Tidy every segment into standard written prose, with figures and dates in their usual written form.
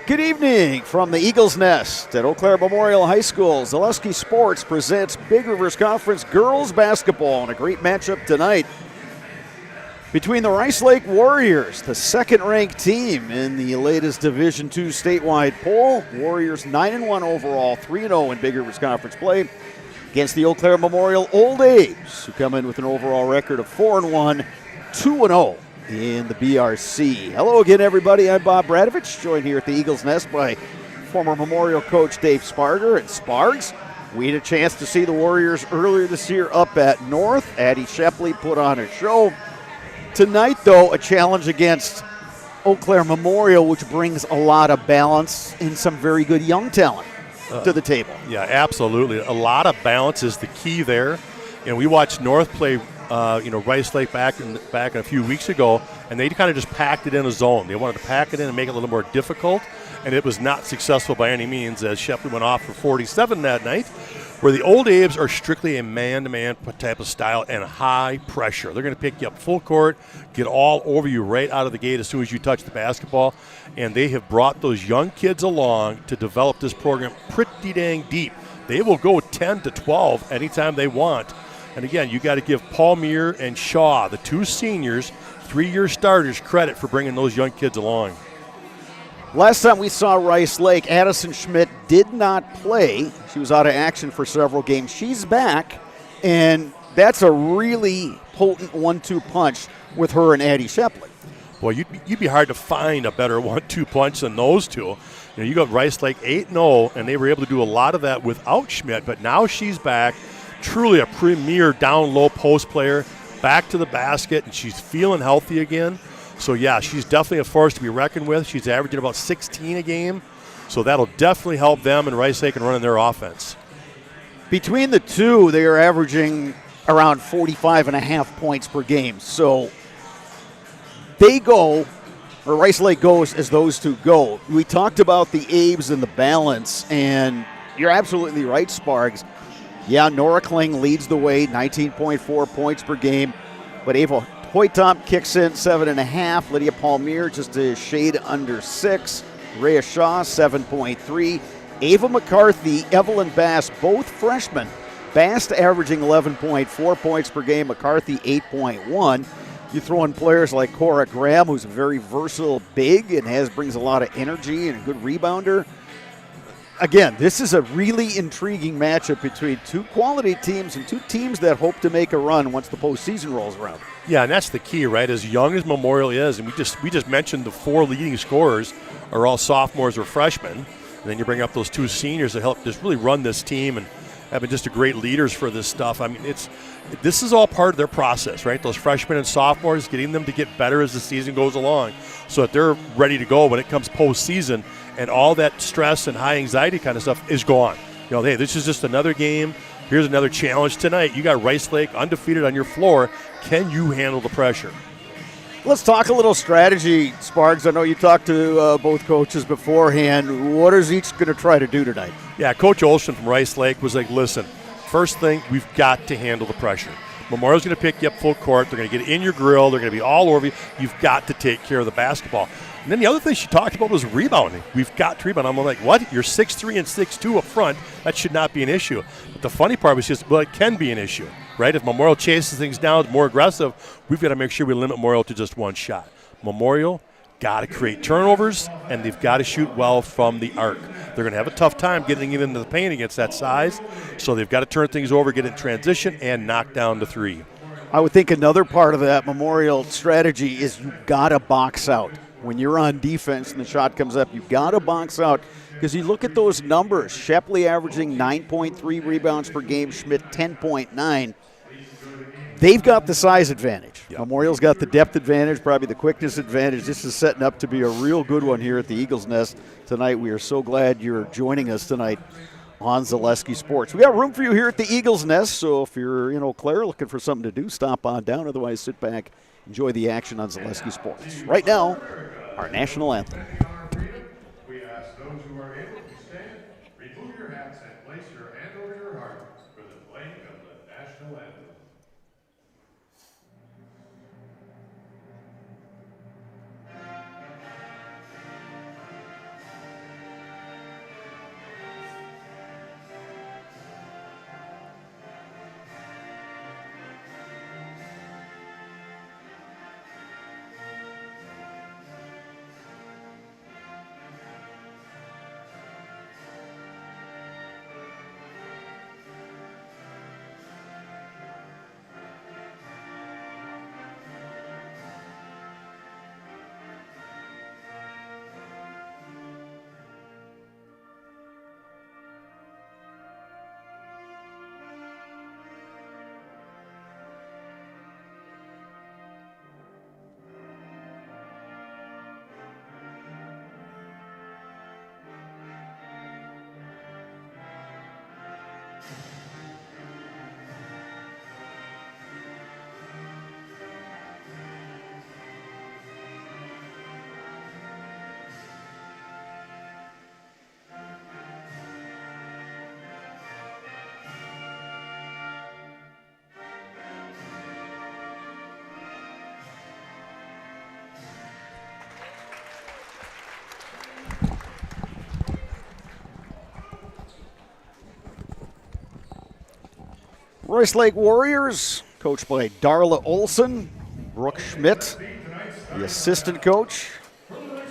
Good evening from the Eagles Nest at Eau Claire Memorial High School. Zaleski Sports presents Big Rivers Conference girls basketball and a great matchup tonight between the Rice Lake Warriors, the second-ranked team in the latest Division II statewide poll. Warriors 9-1 overall, 3-0 in Big Rivers Conference play against the Eau Claire Memorial Old A's, who come in with an overall record of 4-1, 2-0. In the BRC. Hello again, everybody. I'm Bob Bradovich, joined here at the Eagles Nest by former Memorial coach Dave Sparger and Spargs. We had a chance to see the Warriors earlier this year up at North. Addie Shepley put on a show. Tonight, though, a challenge against Eau Claire Memorial, which brings a lot of balance and some very good young talent to the table. Yeah, absolutely. A lot of balance is the key there. And we watched North play Rice Lake back a few weeks ago, and they kind of just packed it in a zone. They wanted to pack it in and make it a little more difficult, and it was not successful by any means, as Shepley went off for 47 that night, where the Old A's are strictly a man-to-man type of style and high pressure. They're going to pick you up full court, get all over you right out of the gate as soon as you touch the basketball, and they have brought those young kids along to develop this program pretty dang deep. They will go 10 to 12 anytime they want. And again, you got to give Palmier and Shaw, the two seniors, 3-year starters, credit for bringing those young kids along. Last time we saw Rice Lake, Addison Schmidt did not play. She was out of action for several games. She's back, and that's a really potent 1-2 punch with her and Addie Shepley. Well, you'd be hard to find a better 1-2 punch than those two. You got Rice Lake 8-0, and they were able to do a lot of that without Schmidt, but now she's back. Truly a premier down-low post player, back to the basket, and she's feeling healthy again. So, yeah, she's definitely a force to be reckoned with. She's averaging about 16 a game, so that'll definitely help them and Rice Lake in running their offense. Between the two, they are averaging around 45.5 points per game. So they go, or Rice Lake goes as those two go. We talked about the A's and the balance, and you're absolutely right, Spargs. Yeah, Nora Kling leads the way, 19.4 points per game. But Ava Hoytomp kicks in 7.5. Lydia Palmier just a shade under 6. Rhea Shaw, 7.3. Ava McCarthy, Evelyn Bass, both freshmen. Bass averaging 11.4 points per game. McCarthy, 8.1. You throw in players like Cora Graham, who's a very versatile big and brings a lot of energy and a good rebounder. Again, this is a really intriguing matchup between two quality teams and two teams that hope to make a run once the postseason rolls around. Yeah, and that's the key, right? As young as Memorial is, and we just mentioned the 4 leading scorers are all sophomores or freshmen, and then you bring up those 2 seniors that help just really run this team and have been just great leaders for this stuff. I mean, this is all part of their process, right? Those freshmen and sophomores, getting them to get better as the season goes along so that they're ready to go when it comes postseason. And all that stress and high anxiety kind of stuff is gone. Hey, this is just another game. Here's another challenge tonight. You got Rice Lake undefeated on your floor. Can you handle the pressure? Let's talk a little strategy, Sparks. I know you talked to both coaches beforehand. What is each going to try to do tonight? Yeah, Coach Olsen from Rice Lake was like, listen, first thing, we've got to handle the pressure. Memorial's going to pick you up full court. They're going to get in your grill. They're going to be all over you. You've got to take care of the basketball. And then the other thing she talked about was rebounding. We've got to rebound. I'm like, what? You're 6'3" and 6'2" up front. That should not be an issue. But the funny part was just, well, it can be an issue, right? If Memorial chases things down, is more aggressive, we've got to make sure we limit Memorial to just one shot. Memorial got to create turnovers, and they've got to shoot well from the arc. They're going to have a tough time getting it into the paint against that size, so they've got to turn things over, get in transition, and knock down the 3. I would think another part of that Memorial strategy is you got to box out. When you're on defense and the shot comes up, you've got to box out because you look at those numbers. Shepley averaging 9.3 rebounds per game, Schmidt 10.9. They've got the size advantage. Yep. Memorial's got the depth advantage, probably the quickness advantage. This is setting up to be a real good one here at the Eagles Nest tonight. We are so glad you're joining us tonight on Zaleski Sports. We got room for you here at the Eagles Nest, so if you're in Eau Claire looking for something to do, stop on down. Otherwise, sit back, enjoy the action on Zaleski Sports. Right now, our national anthem. We ask those who are able to stand, remove your hats and place your hand over your heart for the playing of the national anthem. Rice Lake Warriors, coached by Darla Olson, Brooke Schmidt, the assistant coach.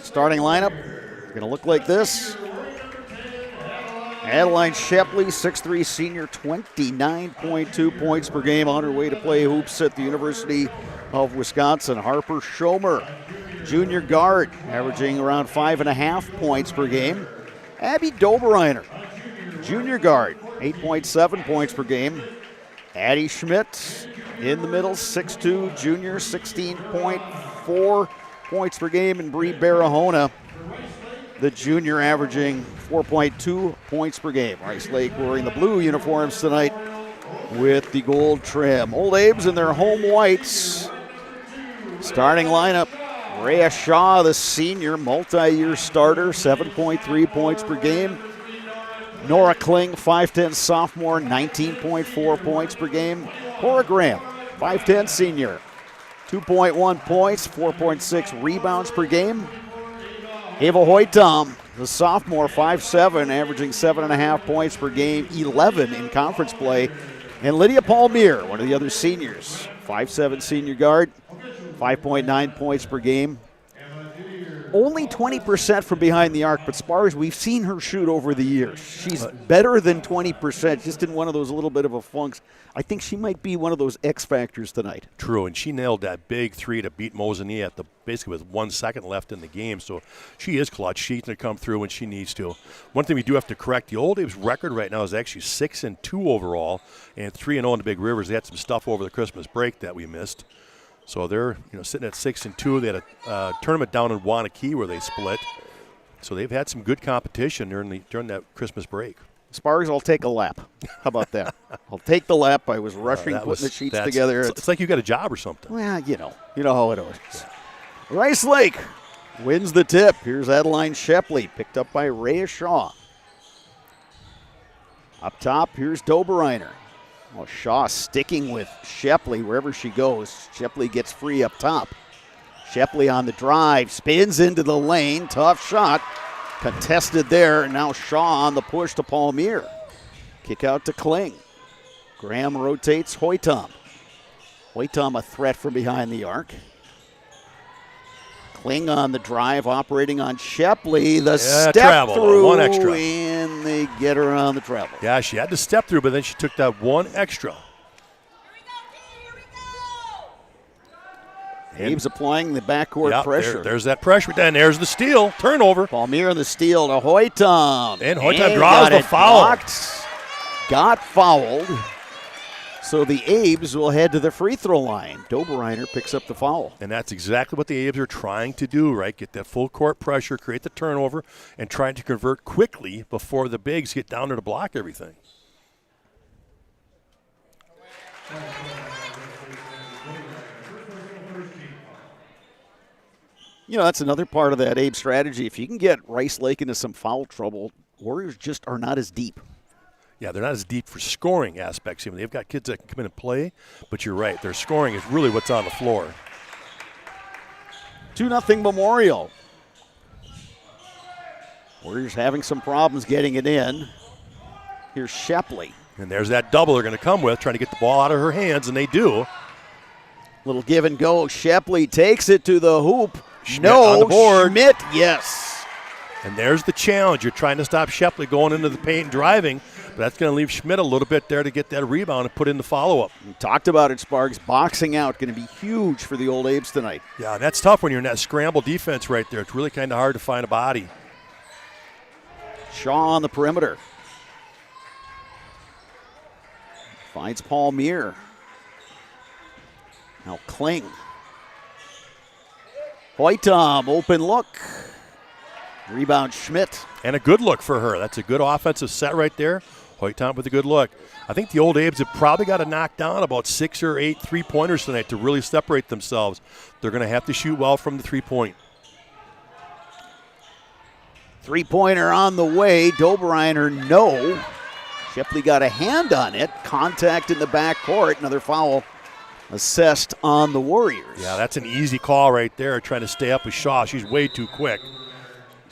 Starting lineup going to look like this. Adeline Shepley, 6'3 senior, 29.2 points per game, on her way to play hoops at the University of Wisconsin. Harper Schomer, junior guard, averaging around 5.5 points per game. Abby Dobereiner, junior guard, 8.7 points per game. Addie Schmidt in the middle, 6'2", junior, 16.4 points per game. And Bree Barahona, the junior, averaging 4.2 points per game. Rice Lake wearing the blue uniforms tonight with the gold trim. Old Abe's in their home whites. Starting lineup, Rhea Shaw, the senior, multi-year starter, 7.3 points per game. Nora Kling, 5'10 sophomore, 19.4 points per game. Cora Graham, 5'10 senior, 2.1 points, 4.6 rebounds per game. Ava Hoytom, the sophomore, 5'7", averaging 7.5 points per game, 11 in conference play. And Lydia Palmier, one of the other seniors, 5'7 senior guard, 5.9 points per game. Only 20% from behind the arc, but Spars, we've seen her shoot over the years. She's better than 20%, just in one of those little bit of a funks. I think she might be one of those X factors tonight. True, and she nailed that big three to beat Mosini at basically with 1 second left in the game. So she is clutch. She's going to come through when she needs to. One thing we do have to correct, the Old Abe's record right now is actually 6-2 overall and 3-0 in the Big Rivers. They had some stuff over the Christmas break that we missed. So they're sitting at 6-2. They had a tournament down in Wanakee where they split. So they've had some good competition during that Christmas break. Spars, I'll take a lap. How about that? I'll take the lap. I was rushing, putting the sheets together. It's like you got a job or something. Well, you know how it is. Rice Lake wins the tip. Here's Adeline Shepley, picked up by Rhea Shaw. Up top, here's Dobereiner. Well, Shaw sticking with Shepley wherever she goes. Shepley gets free up top. Shepley on the drive, spins into the lane. Tough shot. Contested there. Now Shaw on the push to Palmier. Kick out to Kling. Graham rotates Hoytom. Hoytom a threat from behind the arc. Kling on the drive, operating on Shepley. The step travel, through, one extra. And they get her on the travel. Yeah, she had to step through, but then she took that one extra. Abe's applying the backcourt pressure. There's that pressure. And there's the steal. Turnover. Palmier on the steal to Hoytom. And Hoytom draws the foul. Blocked. Got fouled. So the Abes will head to the free throw line. Dobereiner picks up the foul. And that's exactly what the Abes are trying to do, right? Get that full court pressure, create the turnover, and trying to convert quickly before the bigs get down there to block everything. That's another part of that Abe strategy. If you can get Rice Lake into some foul trouble, Warriors just are not as deep. Yeah, they're not as deep for scoring aspects. Even they've got kids that can come in and play, but you're right. Their scoring is really what's on the floor. 2-0 Memorial. Warriors having some problems getting it in. Here's Shepley. And there's that double they're going to come with, trying to get the ball out of her hands, and they do. Little give and go. Shepley takes it to the hoop. Schmidt on the board. Schmidt, yes. And there's the challenge. You're trying to stop Shepley going into the paint and driving, but that's going to leave Schmidt a little bit there to get that rebound and put in the follow-up. We talked about it, Sparks. Boxing out going to be huge for the Old Abes tonight. Yeah, and that's tough when you're in that scramble defense right there. It's really kind of hard to find a body. Shaw on the perimeter. Finds Palmier. Now Kling. Hoytom, open look. Rebound Schmidt. And a good look for her. That's a good offensive set right there. Hoyt-Tom with a good look. I think the Old Abes have probably got to knock down about 6 or 8 3-pointers tonight to really separate themselves. They're going to have to shoot well from the 3-point. Three-pointer on the way. Dobereiner, no. Shipley got a hand on it. Contact in the backcourt. Another foul assessed on the Warriors. Yeah, that's an easy call right there, trying to stay up with Shaw. She's way too quick.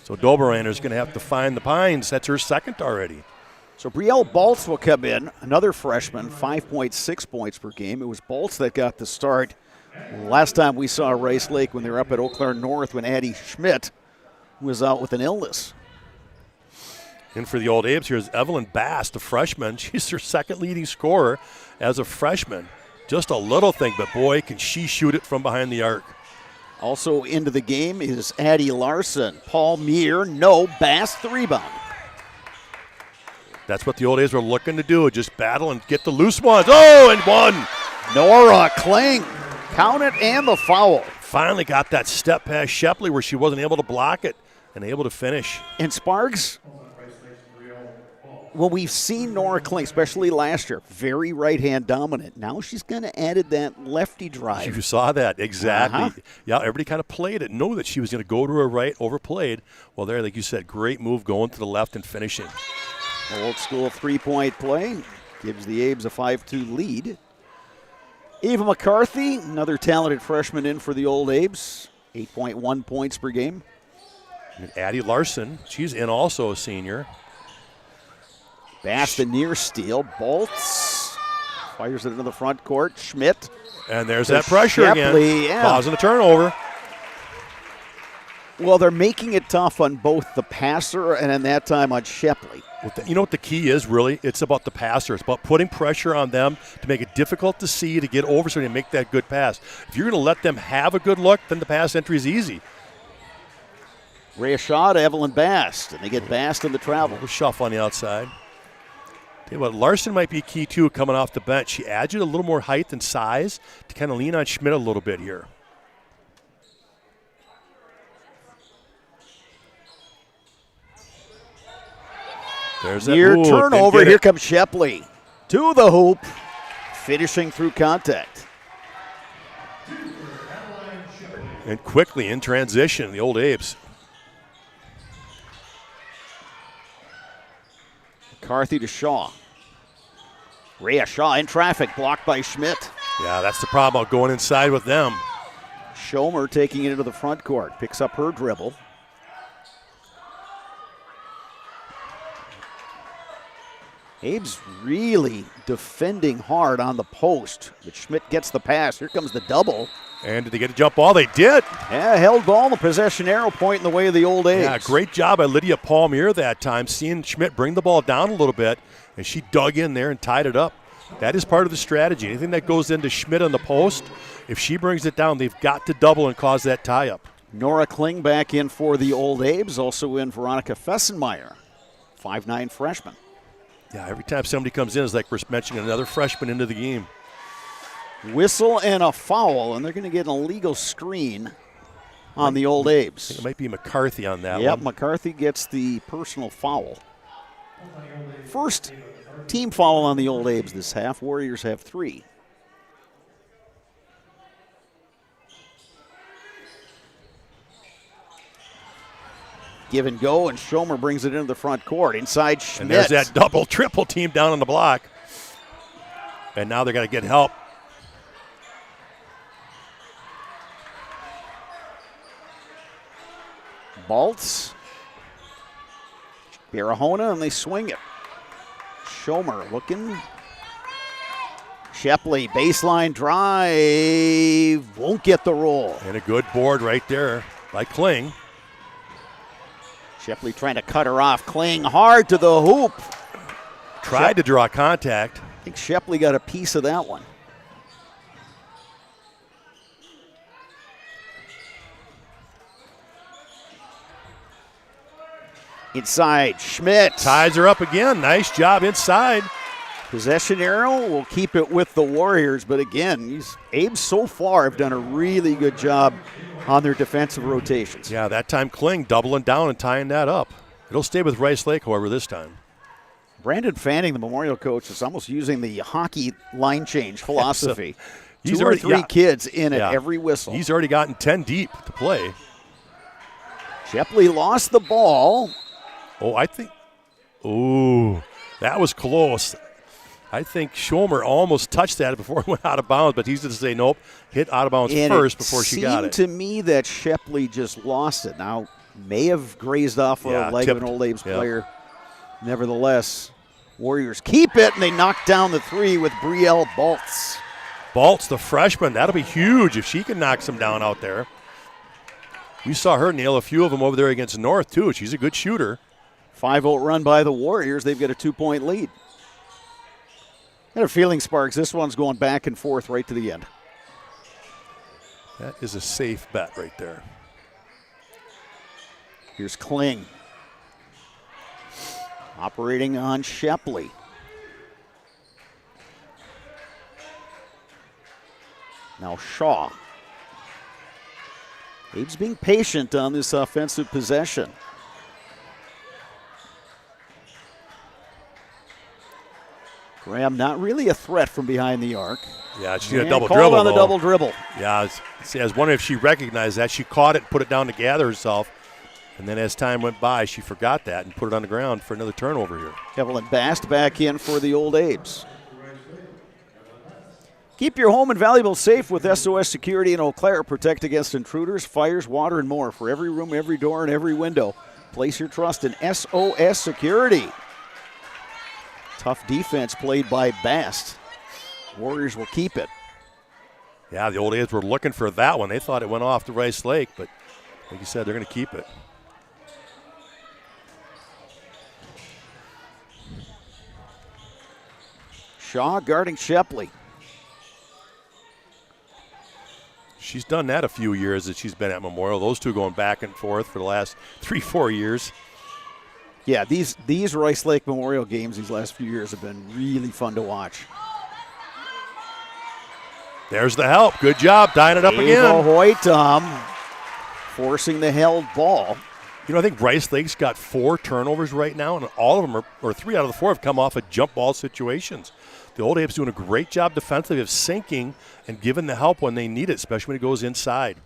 So Dobereiner's going to have to find the pines. That's her second already. So Brielle Baltz will come in, another freshman, 5.6 points per game. It was Baltz that got the start last time we saw Rice Lake when they were up at Eau Claire North when Addie Schmidt was out with an illness. And for the Old Abes, here's Evelyn Bast, a freshman. She's their second leading scorer as a freshman. Just a little thing, but boy, can she shoot it from behind the arc. Also into the game is Addie Larson. Paul Muir, no. Bast the rebound. That's what the Old Abes were looking to do, just battle and get the loose ones. Oh, and one. Nora Kling, count it and the foul. Finally got that step past Shepley where she wasn't able to block it and able to finish. And Sparks, well, we've seen Nora Kling, especially last year, very right-hand dominant. Now she's kind of added that lefty drive. You saw that, exactly. Yeah, everybody kind of played it, knew that she was going to go to her right, overplayed. Well, there, like you said, great move going to the left and finishing. Old school three-point play gives the Abes a 5-2 lead. Ava McCarthy, another talented freshman in for the Old Abes, 8.1 points per game. And Addie Larson, she's in also, a senior. Bass the near steal. Baltz fires it into the front court. Schmidt. And there's that pressure Shepley, again, causing a turnover. Well, they're making it tough on both the passer and in that time on Shepley. You know what the key is, really? It's about the passer. It's about putting pressure on them to make it difficult to see, to get over so they make that good pass. If you're going to let them have a good look, then the pass entry is easy. Rhea Shaw to Evelyn Bast, and they get Bast in the travel. A shuffle on the outside. Tell you what, Larson might be key, too, coming off the bench. She adds you a little more height and size to kind of lean on Schmidt a little bit here. There's that near turnover. Here comes Shepley to the hoop, finishing through contact. And quickly in transition, the Old Abes. McCarthy to Shaw. Rhea Shaw in traffic, blocked by Schmidt. Yeah, that's the problem about going inside with them. Schomer taking it into the front court, picks up her dribble. Abe's really defending hard on the post, but Schmidt gets the pass. Here comes the double. And did they get a jump ball? They did. Yeah, held ball, the possession arrow point in the way of the Old Abes. Yeah, great job by Lydia Palmier that time, seeing Schmidt bring the ball down a little bit, and she dug in there and tied it up. That is part of the strategy. Anything that goes into Schmidt on the post, if she brings it down, they've got to double and cause that tie-up. Nora Kling back in for the Old Abes, also in Veronica Fessenmeyer, 5'9" freshman. Yeah, every time somebody comes in, it's like we're mentioning another freshman into the game. Whistle and a foul, and they're going to get an illegal screen on the Old Abes. It might be McCarthy on that one. Yep, McCarthy gets the personal foul. First team foul on the Old Abes this half. Warriors have 3. Give and go, and Schomer brings it into the front court. Inside Schmidt. And there's that double, triple team down on the block. And now they're going to get help. Baltz. Barahona, and they swing it. Schomer looking. Shepley, baseline drive. Won't get the roll. And a good board right there by Kling. Shepley trying to cut her off. Kling hard to the hoop. Tried to draw contact. I think Shepley got a piece of that one. Inside, Schmidt. Ties her up again. Nice job inside. Possession arrow will keep it with the Warriors, but again, these Abes so far have done a really good job on their defensive rotations. Yeah, that time Kling doubling down and tying that up. It'll stay with Rice Lake, however, this time. Brandon Fanning, the Memorial coach, is almost using the hockey line change philosophy. He's Two or three kids in at every whistle. He's already gotten 10 deep to play. Shepley lost the ball. Oh, that was close. I think Schomer almost touched that before it went out of bounds, but he's going to say nope, hit out of bounds first before she got it. It seemed to me that Shepley just lost it. Now, may have grazed off a leg of an Old Abe's player. Nevertheless, Warriors keep it, and they knock down the three with Brielle Baltz. Baltz, the freshman, that'll be huge if she can knock some down out there. We saw her nail a few of them over there against North, too. She's a good shooter. 5-0 run by the Warriors. They've got a 2-point lead. I had a feeling, Sparks, this one's going back and forth right to the end. That is a safe bet right there. Here's Kling. Operating on Shepley. Now Shaw. Abe's being patient on this offensive possession. Graham not really a threat from behind the arc. Yeah, she's a double called dribble. On the double dribble. Yeah, I was wondering if she recognized that. She caught it and put it down to gather herself. And then as time went by, she forgot that and put it on the ground for another turnover here. Evelyn Bast back in for the Old Abes. Keep your home and valuables safe with SOS Security in Eau Claire. Protect against intruders, fires, water, and more. For every room, every door, and every window, place your trust in SOS Security. Tough defense played by Bast. Warriors will keep it. Yeah, the Old Abes were looking for that one. They thought it went off to Rice Lake, but like you said, they're going to keep it. Shaw guarding Shepley. She's done that a few years that she's been at Memorial. Those two going back and forth for the last 3-4 years. Yeah, these Rice Lake Memorial games these last few years have been really fun to watch. There's the help. Good job tying it up again. Hoytom forcing the held ball. You know, I think Rice Lake's got 4 turnovers right now, and all of them or 3 out of the 4 have come off of jump ball situations. The Old Abe's doing a great job defensively of sinking and giving the help when they need it, especially when it goes inside.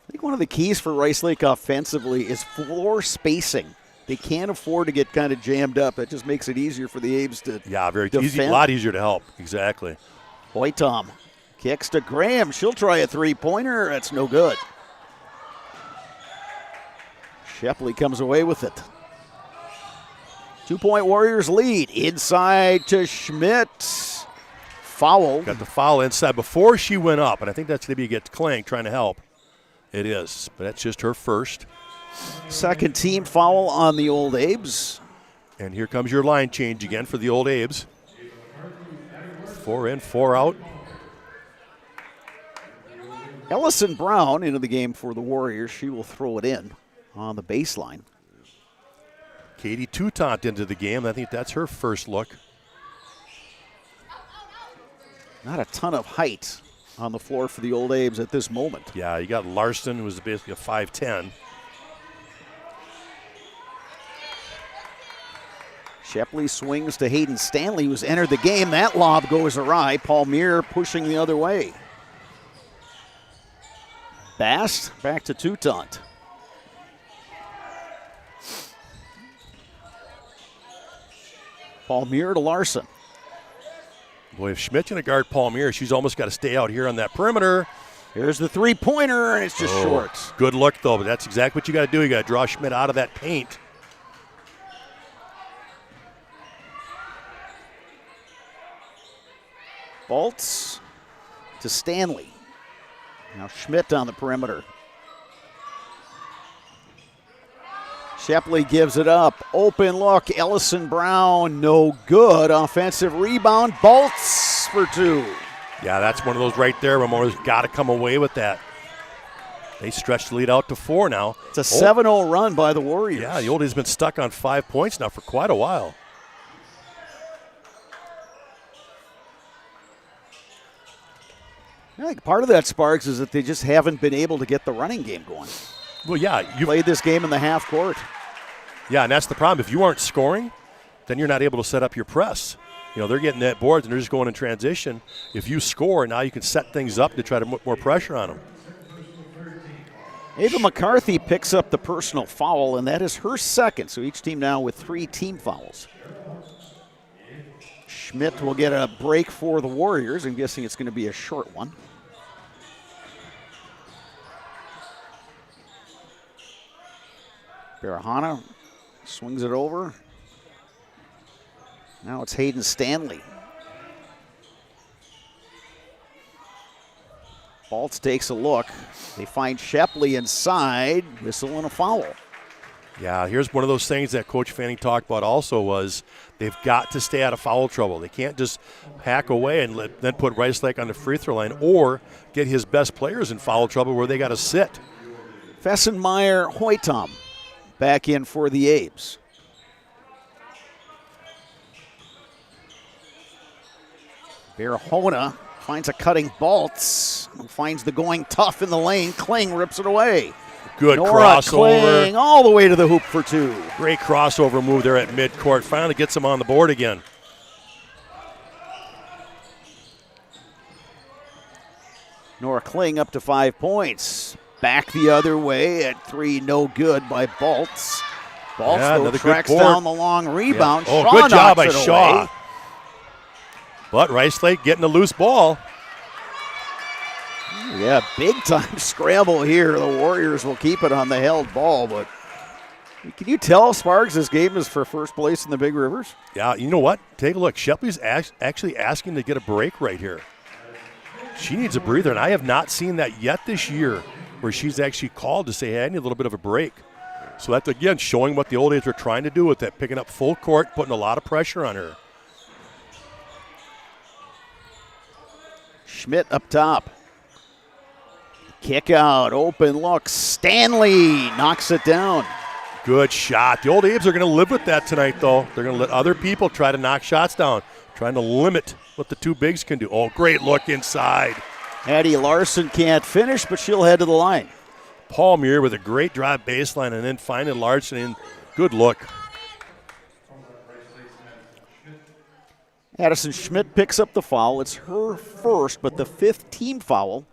I think one of the keys for Rice Lake offensively is floor spacing. They can't afford to get kind of jammed up. That just makes it easier for the Abes to very defend. easy, a lot easier to help. Exactly. Hoytom kicks to Graham. She'll try a three-pointer. That's no good. Shepley comes away with it. 2-point Warriors lead. Inside to Schmidt. Foul. Got the foul inside before she went up, and I think that's going to be against Kling trying to help. It is, but that's just her first. Second team foul on the Old Abes. And here comes your line change again for the Old Abes. 4 in, 4 out. Ellison Brown into the game for the Warriors. She will throw it in on the baseline. Katie Toutant into the game. I think that's her first look. Not a ton of height on the floor for the Old Abes at this moment. Yeah, you got Larson, who was basically a 5'10". Shepley swings to Hayden Stanley, who's entered the game. That lob goes awry. Paul Muir pushing the other way. Bast back to Toutant. Paul Muir to Larson. Boy, if Schmidt's going to guard Paul Muir, she's almost got to stay out here on that perimeter. Here's the three-pointer, and it's just short. Good look, though, but that's exactly what you got to do. You got to draw Schmidt out of that paint. Baltz to Stanley. Now Schmidt on the perimeter. Shepley gives it up. Open look. Ellison Brown, no good. Offensive rebound. Baltz for 2. Yeah, that's one of those right there. Memorial's got to come away with that. They stretched the lead out to 4 now. It's a 7-0 run by the Warriors. Yeah, the Old A's been stuck on 5 points now for quite a while. I think part of that, Sparks, is that they just haven't been able to get the running game going. Well, yeah. You played this game in the half court. Yeah, and that's the problem. If you aren't scoring, then you're not able to set up your press. They're getting that boards and they're just going in transition. If you score, now you can set things up to try to put more pressure on them. Ava McCarthy picks up the personal foul, and that is her second. So each team now with 3 team fouls. Schmidt will get a break for the Warriors. I'm guessing it's going to be a short one. Barahona swings it over. Now it's Hayden Stanley. Baltz takes a look. They find Shepley inside. Whistle and a foul. Yeah, here's one of those things that Coach Fanning talked about also was they've got to stay out of foul trouble. They can't just hack away and then put Rice Lake on the free throw line or get his best players in foul trouble where they got to sit. Fessenmeyer Hoytom back in for the Abes. Barahona finds a cutting Baltz, who finds the going tough in the lane. Kling rips it away. Good Nora crossover. Kling all the way to the hoop for 2. Great crossover move there at midcourt. Finally gets him on the board again. Nora Kling up to 5 points. Back the other way at 3, no good by Baltz. Baltz though tracks down the long rebound. Yeah. Oh, Shaw good job by knocks it Shaw. away. But Rice Lake getting a loose ball. Yeah, big time scramble here. The Warriors will keep it on the held ball, but can you tell, Sparks, this game is for first place in the Big Rivers? Yeah, you know what? Take a look. Shepley's actually asking to get a break right here. She needs a breather, and I have not seen that yet this year where she's actually called to say, hey, I need a little bit of a break. So that's, again, showing what the old A's were trying to do with that, picking up full court, putting a lot of pressure on her. Schmidt up top. Kick out, open look. Stanley knocks it down. Good shot. The old A's are going to live with that tonight, though. They're going to let other people try to knock shots down, trying to limit what the 2 bigs can do. Oh, great look inside. Addie Larson can't finish, but she'll head to the line. Paul Muir with a great drive baseline and then finding Larson in. Good look. Addison Schmidt picks up the foul. It's her first, but the 5th team foul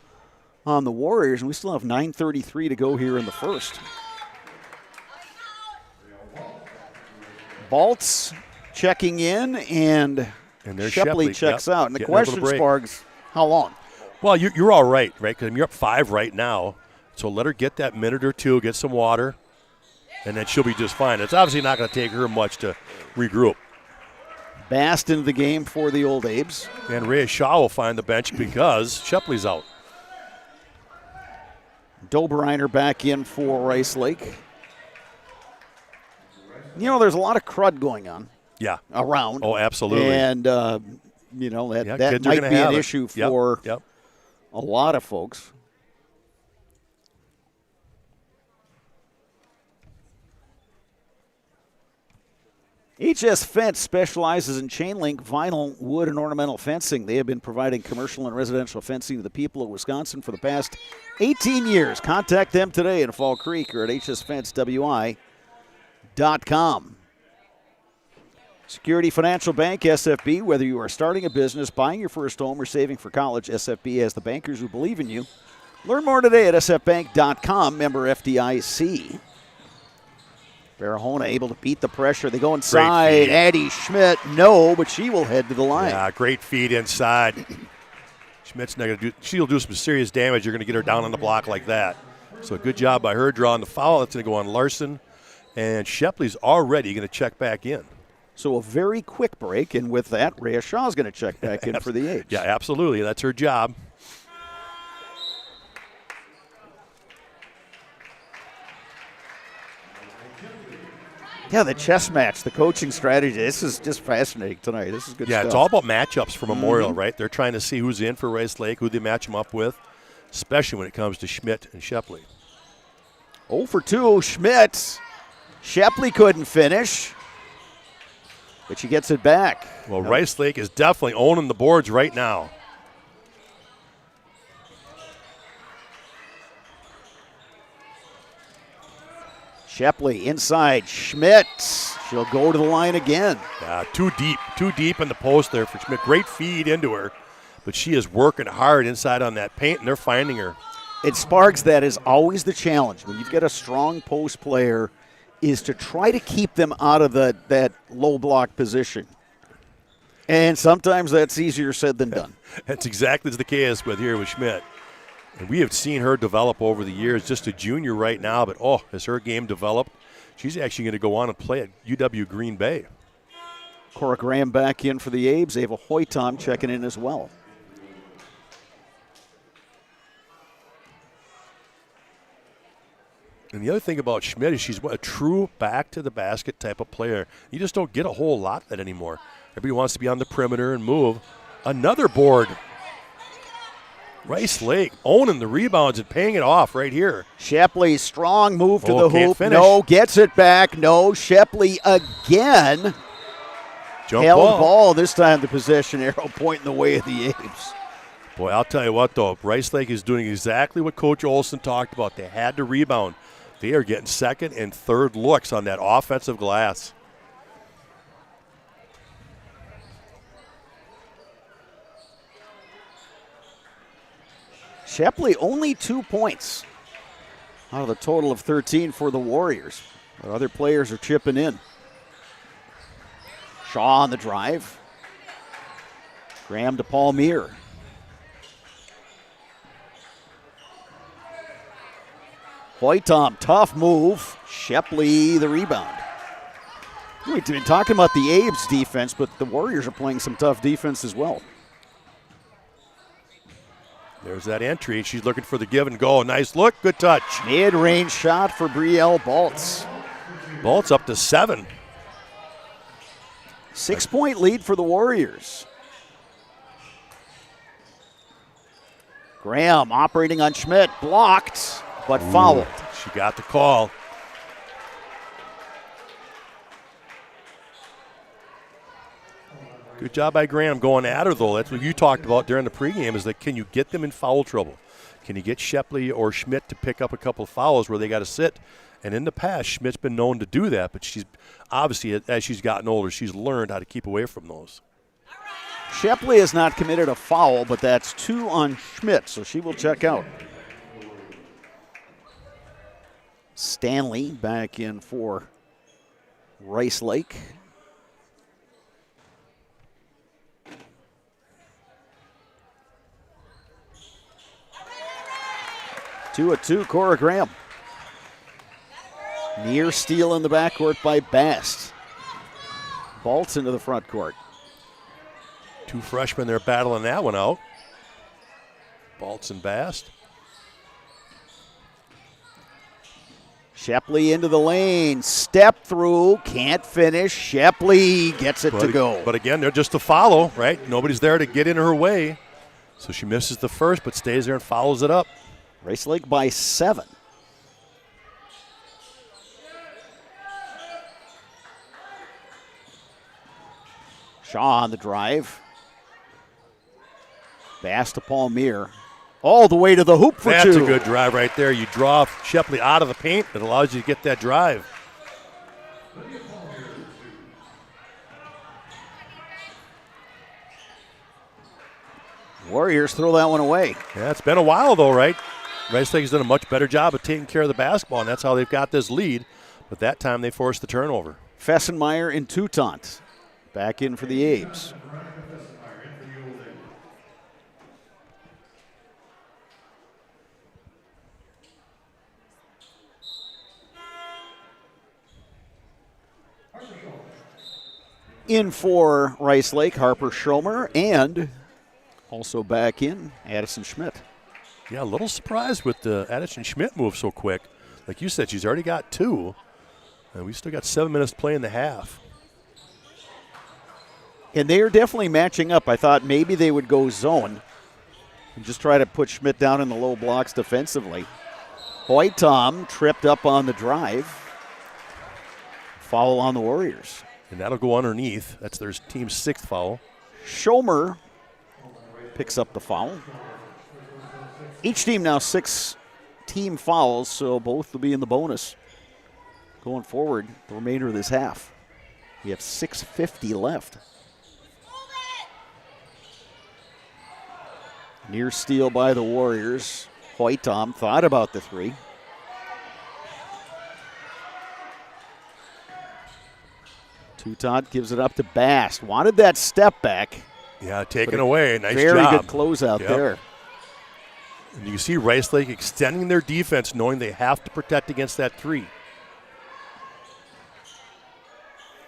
on the Warriors, and we still have 9:33 to go here in the first. Baltz checking in, and Shepley checks out. And the question, Spargs, how long? Well, you're all right? Because you're up 5 right now. So let her get that minute or 2, get some water, and then she'll be just fine. It's obviously not going to take her much to regroup. Bast into the game for the old Abes. And Rhea Shaw will find the bench because Shepley's out. Dobereiner back in for Rice Lake. There's a lot of crud going on. Yeah. Around. Oh, absolutely. And, that might be an issue for a lot of folks. HS Fence specializes in chain link, vinyl, wood, and ornamental fencing. They have been providing commercial and residential fencing to the people of Wisconsin for the past 18 years. Contact them today in Fall Creek or at hsfencewi.com. Security Financial Bank, SFB. Whether you are starting a business, buying your first home, or saving for college, SFB has the bankers who believe in you. Learn more today at sfbank.com, member FDIC. Barahona able to beat the pressure. They go inside. Addie Schmidt, no, but she will head to the line. Yeah, great feed inside. Schmidt's not going to do. She'll do some serious damage. You're going to get her down on the block like that. So good job by her drawing the foul. That's going to go on Larson, and Shepley's already going to check back in. So a very quick break, and with that, Rhea Shaw's going to check back in for the Apes. Yeah, absolutely. That's her job. Yeah, the chess match, the coaching strategy. This is just fascinating tonight. This is good stuff. Yeah, it's all about matchups for Memorial, right? They're trying to see who's in for Rice Lake, who they match them up with, especially when it comes to Schmidt and Shepley. 0 for 2, Schmidt. Shepley couldn't finish, but she gets it back. Well, Rice Lake is definitely owning the boards right now. Shepley inside. Schmidt. She'll go to the line again. Yeah, too deep in the post there for Schmidt. Great feed into her, but she is working hard inside on that paint, and they're finding her. It Sparks, that is always the challenge when you've got a strong post player, is to try to keep them out of that low block position. And sometimes that's easier said than done. That's exactly the case with Schmidt. And we have seen her develop over the years, just a junior right now, but as her game developed, she's actually going to go on and play at UW Green Bay. Cora Graham back in for the Abes. Ava Hoytom checking in as well. And the other thing about Schmidt is she's a true back-to-the-basket type of player. You just don't get a whole lot of that anymore. Everybody wants to be on the perimeter and move. Another board. Rice Lake owning the rebounds and paying it off right here. Shepley, strong move to the can't hoop. finish. No, gets it back. No, Shepley again. Jump Held ball. This time the possession arrow pointing the way of the Abes. Boy, I'll tell you what, though. Rice Lake is doing exactly what Coach Olson talked about. They had to rebound. They are getting second and third looks on that offensive glass. Shepley only 2 points out of the total of 13 for the Warriors. But other players are chipping in. Shaw on the drive. Graham to Palmier. Hoytom, tough move. Shepley, the rebound. We've been talking about the Abes defense, but the Warriors are playing some tough defense as well. There's that entry. She's looking for the give and go. Nice look. Good touch. Mid-range shot for Brielle Baltz. Baltz up to 7. 6-point lead for the Warriors. Graham operating on Schmidt. Blocked, but fouled. She got the call. Good job by Graham going at her, though. That's what you talked about during the pregame, is that can you get them in foul trouble? Can you get Shepley or Schmidt to pick up a couple of fouls where they got to sit? And in the past, Schmidt's been known to do that, but she's obviously, as she's gotten older, she's learned how to keep away from those. Shepley has not committed a foul, but that's 2 on Schmidt, so she will check out. Stanley back in for Rice Lake. Two at 2, Cora Graham. Near steal in the backcourt by Bast. Baltz into the front court. 2 freshmen there battling that one out. Baltz and Bast. Shepley into the lane. Step through. Can't finish. Shepley gets it to go. But again, they're just to follow, right? Nobody's there to get in her way. So she misses the first, but stays there and follows it up. Rice Lake by 7. Shaw on the drive. Bass to Palmier. All the way to the hoop for 2. That's a good drive right there. You draw Shepley out of the paint. It allows you to get that drive. Warriors throw that one away. Yeah, it's been a while, though, right? Rice Lake has done a much better job of taking care of the basketball, and that's how they've got this lead. But that time they forced the turnover. Fessenmeyer and Toutant back in for the Abes. In for Rice Lake, Harper Schomer, and also back in, Addison Schmidt. Yeah, a little surprised with the Addison Schmidt move so quick. Like you said, she's already got 2, and we still got 7 minutes to play in the half. And they are definitely matching up. I thought maybe they would go zone and just try to put Schmidt down in the low blocks defensively. Hoytom tripped up on the drive. Foul on the Warriors. And that'll go underneath. That's their team's 6th foul. Schomer picks up the foul. Each team now 6 team fouls, so both will be in the bonus. going forward the remainder of this half. We have 6:50 left. Near steal by the Warriors. Hoytom thought about the three. Toutant gives it up to Bast. Wanted that step back. Yeah, taken away. Nice very job. Very good closeout there. And you see Rice Lake extending their defense, knowing they have to protect against that three.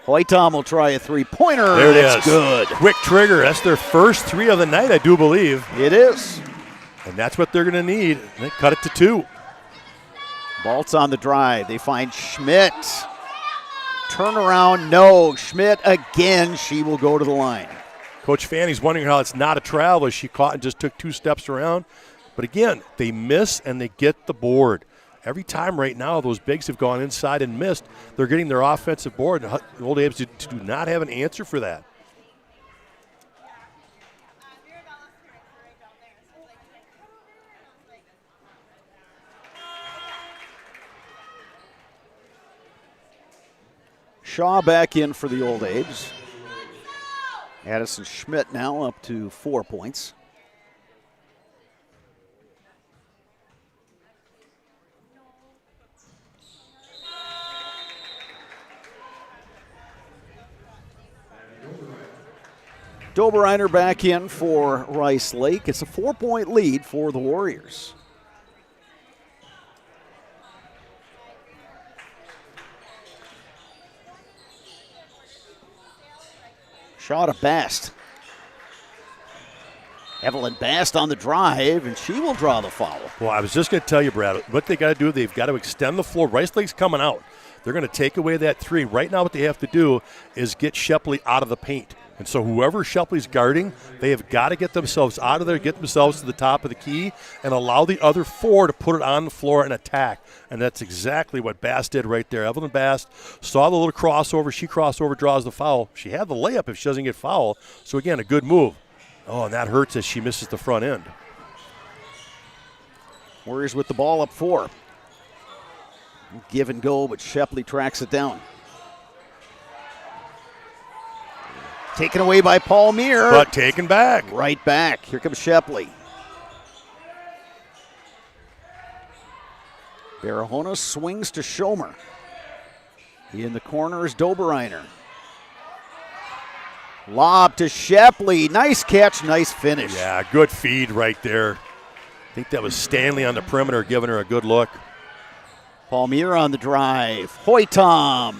Hoytom will try a three-pointer. There it is. That's good. Quick trigger. That's their first three of the night, I do believe. It is. And that's what they're going to need. And they cut it to 2. Baltz on the drive. They find Schmidt. Turnaround, no. Schmidt again. She will go to the line. Coach Fanny's wondering how it's not a travel as she caught and just took 2 steps around. But again, they miss and they get the board. Every time right now those bigs have gone inside and missed, they're getting their offensive board. The Old Abe's do not have an answer for that. Shaw back in for the Old Abes. Addison Schmidt now up to 4 points. Doberreiner back in for Rice Lake. It's a 4-point lead for the Warriors. Shaw to Bast. Evelyn Bast on the drive, and she will draw the foul. Well, I was just going to tell you, Brad, what they got to do, they've got to extend the floor. Rice Lake's coming out. They're going to take away that three. Right now what they have to do is get Shepley out of the paint. And so whoever Shepley's guarding, they have got to get themselves out of there, get themselves to the top of the key, and allow the other 4 to put it on the floor and attack. And that's exactly what Bast did right there. Evelyn Bast saw the little crossover. She crossover, draws the foul. She had the layup if she doesn't get fouled. So, again, a good move. Oh, and that hurts as she misses the front end. Warriors with the ball up 4. Give and go, but Shepley tracks it down. Taken away by Paul Meir. But taken back. Right back. Here comes Shepley. Barahona swings to Schomer. In the corner is Doberreiner. Lob to Shepley. Nice catch, nice finish. Yeah, good feed right there. I think that was Stanley on the perimeter giving her a good look. Paul Meir on the drive. Hoytom.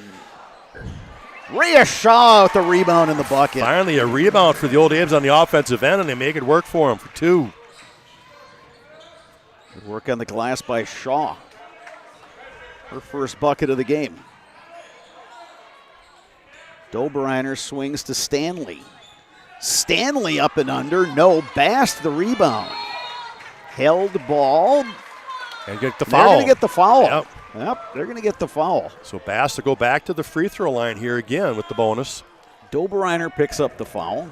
Rhea Shaw with the rebound in the bucket. Finally a rebound for the Old Abes on the offensive end, and they make it work for him for 2. Good work on the glass by Shaw. Her first bucket of the game. Doberreiner swings to Stanley. Stanley up and under. No, Bast the rebound. Held the ball. And get the foul. They're going to get the foul. Yep, they're going to get the foul. So Bass to go back to the free throw line here again with the bonus. Doberreiner picks up the foul.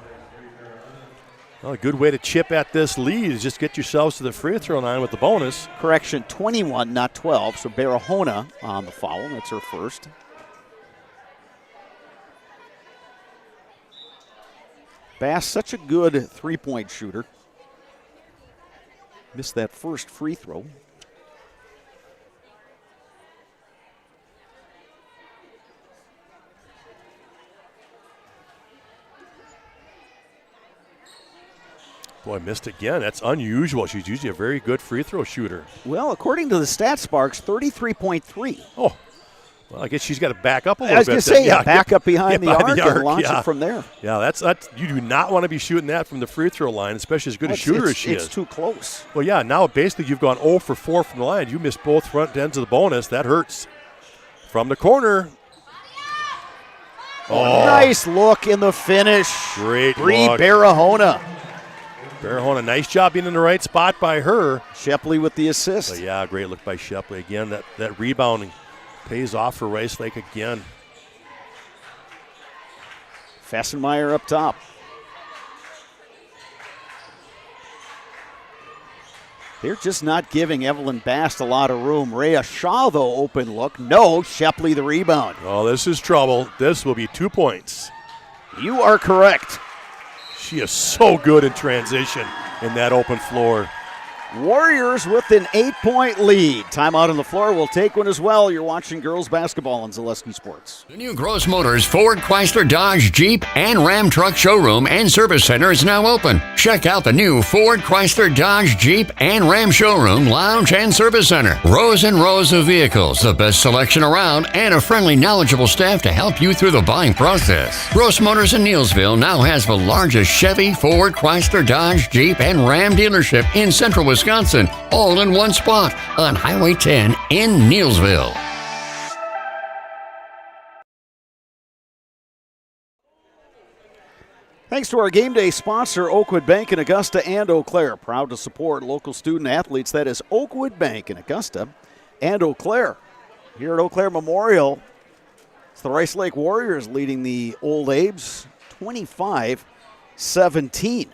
Well, a good way to chip at this lead is just get yourselves to the free throw line with the bonus. Correction, 21, not 12. So Barahona on the foul. That's her first. Bass, such a good three-point shooter. Missed that first free throw. Boy, missed again. That's unusual. She's usually a very good free throw shooter. Well, according to the stat sparks, 33.3. Oh, well, I guess she's got to back up a little bit. I was going to say, back up behind the arc and launch it from there. Yeah, that's you do not want to be shooting that from the free throw line, especially as good a shooter as she is. It's too close. Well, yeah, now basically you've gone 0 for 4 from the line. You missed both front ends of the bonus. That hurts. From the corner. Oh, nice look in the finish. Great Bree look. Barahona. Barahona, nice job being in the right spot by her. Shepley with the assist. So yeah, great look by Shepley. Again, that rebounding pays off for Rice Lake again. Fessenmeyer up top. They're just not giving Evelyn Bast a lot of room. Rhea Shaw, though, open look. No, Shepley the rebound. Oh, this is trouble. This will be 2 points. You are correct. She is so good in transition in that open floor. Warriors with an 8-point lead. Timeout on the floor. We'll take one as well. You're watching girls basketball on Zaleski Sports. The new Gross Motors Ford, Chrysler, Dodge, Jeep, and Ram Truck showroom and service center is now open. Check out the new Ford, Chrysler, Dodge, Jeep, and Ram showroom, lounge, and service center. Rows and rows of vehicles, the best selection around, and a friendly, knowledgeable staff to help you through the buying process. Gross Motors in Neillsville now has the largest Chevy, Ford, Chrysler, Dodge, Jeep, and Ram dealership in central Wisconsin, all in one spot on Highway 10 in Neillsville. Thanks to our game day sponsor, Oakwood Bank in Augusta and Eau Claire. Proud to support local student athletes. That is Oakwood Bank in Augusta and Eau Claire. Here at Eau Claire Memorial, it's the Rice Lake Warriors leading the Old Abes 25-17.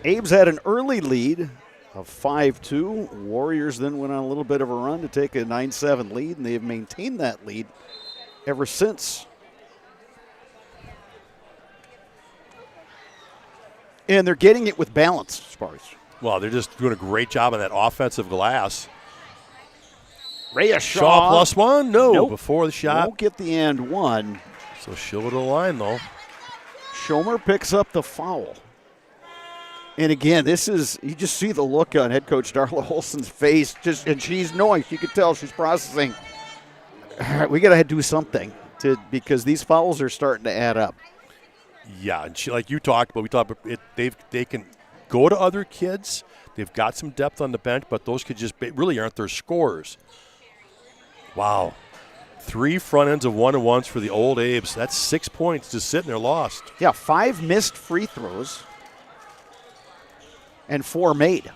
Abes had an early lead of 5-2. Warriors then went on a little bit of a run to take a 9-7 lead, and they have maintained that lead ever since. And they're getting it with balance, Sparks. Well, they're just doing a great job on that offensive glass. Rhea Shaw plus one? No, nope. Before the shot. Won't get the and one. So she'll go to the line, though. Schomer picks up the foul. And again, this is, you just see the look on head coach Darla Olson's face, and she's knowing, you can tell she's processing. We got to do something because these fouls are starting to add up. Yeah, and like you talked about, they can go to other kids. They've got some depth on the bench, but those kids just really aren't their scorers. Wow. 3 front ends of 1-and-1s for the Old Abes. That's 6 points just sitting there lost. Yeah, 5 missed free throws. And 4 made.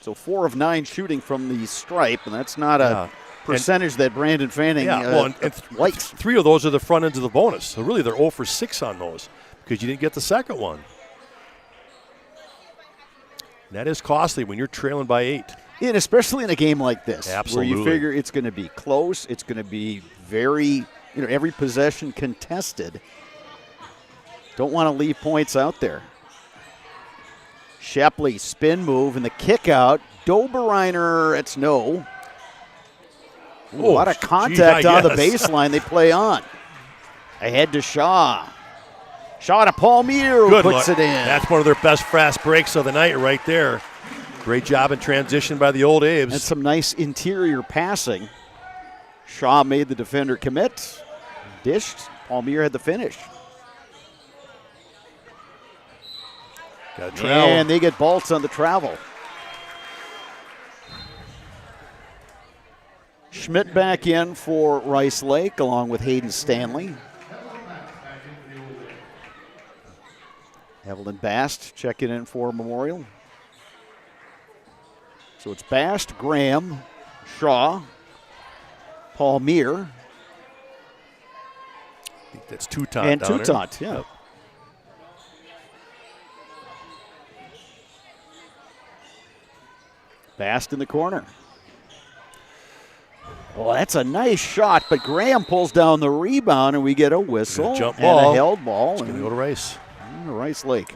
So 4 of 9 shooting from the stripe, and that's not a percentage that Brandon Fanning likes. 3 of those are the front ends of the bonus. So really they're 0 for 6 on those because you didn't get the second one. And that is costly when you're trailing by 8. And especially in a game like this. Absolutely. Where you figure it's going to be close, it's going to be very, every possession contested. Don't want to leave points out there. Shepley, spin move, and the kick out. Doberreiner, it's no. Ooh, a lot of contact on the baseline they play on. Ahead to Shaw. Shaw to Palmier, who puts it in. That's one of their best fast breaks of the night right there. Great job in transition by the Old Abes. And some nice interior passing. Shaw made the defender commit. Dished. Palmier had the finish. And they get Baltz on the travel. Schmidt back in for Rice Lake along with Hayden Stanley. Evelyn Bast checking in for Memorial. So it's Bast, Graham, Shaw, Palmier. I think that's Toutant. And Toutant, yeah. Yep. Bast in the corner. Well, that's a nice shot, but Graham pulls down the rebound, and we get a whistle jump and ball. a held ball. It's going to go to Rice. Rice Lake.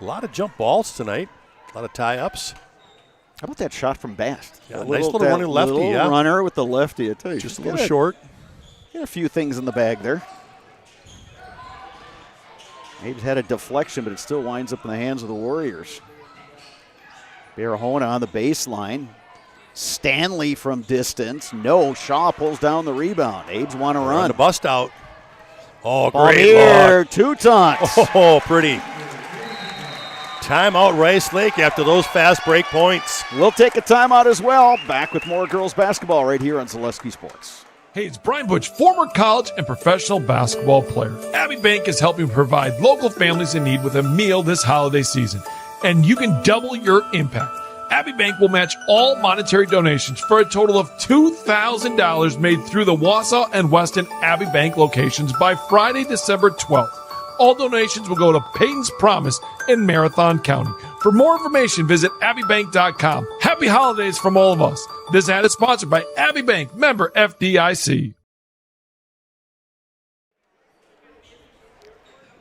A lot of jump balls tonight. A lot of tie-ups. How about that shot from Bast? Yeah, nice little running lefty, little runner with the lefty, I tell you. Just a little short. Got a few things in the bag there. Maybe had a deflection, but it still winds up in the hands of the Warriors. Barahona on the baseline. Stanley from distance. No, Shaw pulls down the rebound. Abes want to run. The bust out. Oh, ball great here, look. Toutant. Oh, pretty. Timeout Rice Lake after those fast break points. We'll take a timeout as well. Back with more girls basketball right here on Zaleski Sports. Hey, it's Brian Butch, former college and professional basketball player. Abbey Bank is helping provide local families in need with a meal this holiday season. And you can double your impact. Abbey Bank will match all monetary donations for a total of $2,000 made through the Wausau and Weston Abbey Bank locations by Friday, December 12th. All donations will go to Peyton's Promise in Marathon County. For more information, visit abbeybank.com. Happy holidays from all of us. This ad is sponsored by Abbey Bank, member FDIC.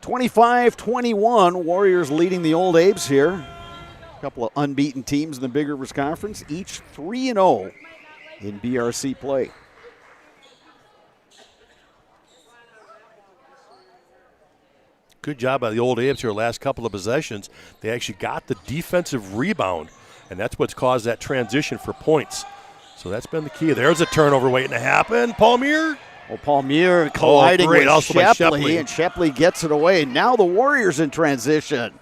25-21, Warriors leading the Old Abes here. A couple of unbeaten teams in the Big Rivers Conference, each 3-0 in BRC play. Good job by the Old Abes here last couple of possessions. They actually got the defensive rebound, and that's what's caused that transition for points. So that's been the key. There's a turnover waiting to happen. Palmier. Well, Palmier colliding with Also by Shepley, and Shepley gets it away. Now the Warriors in transition.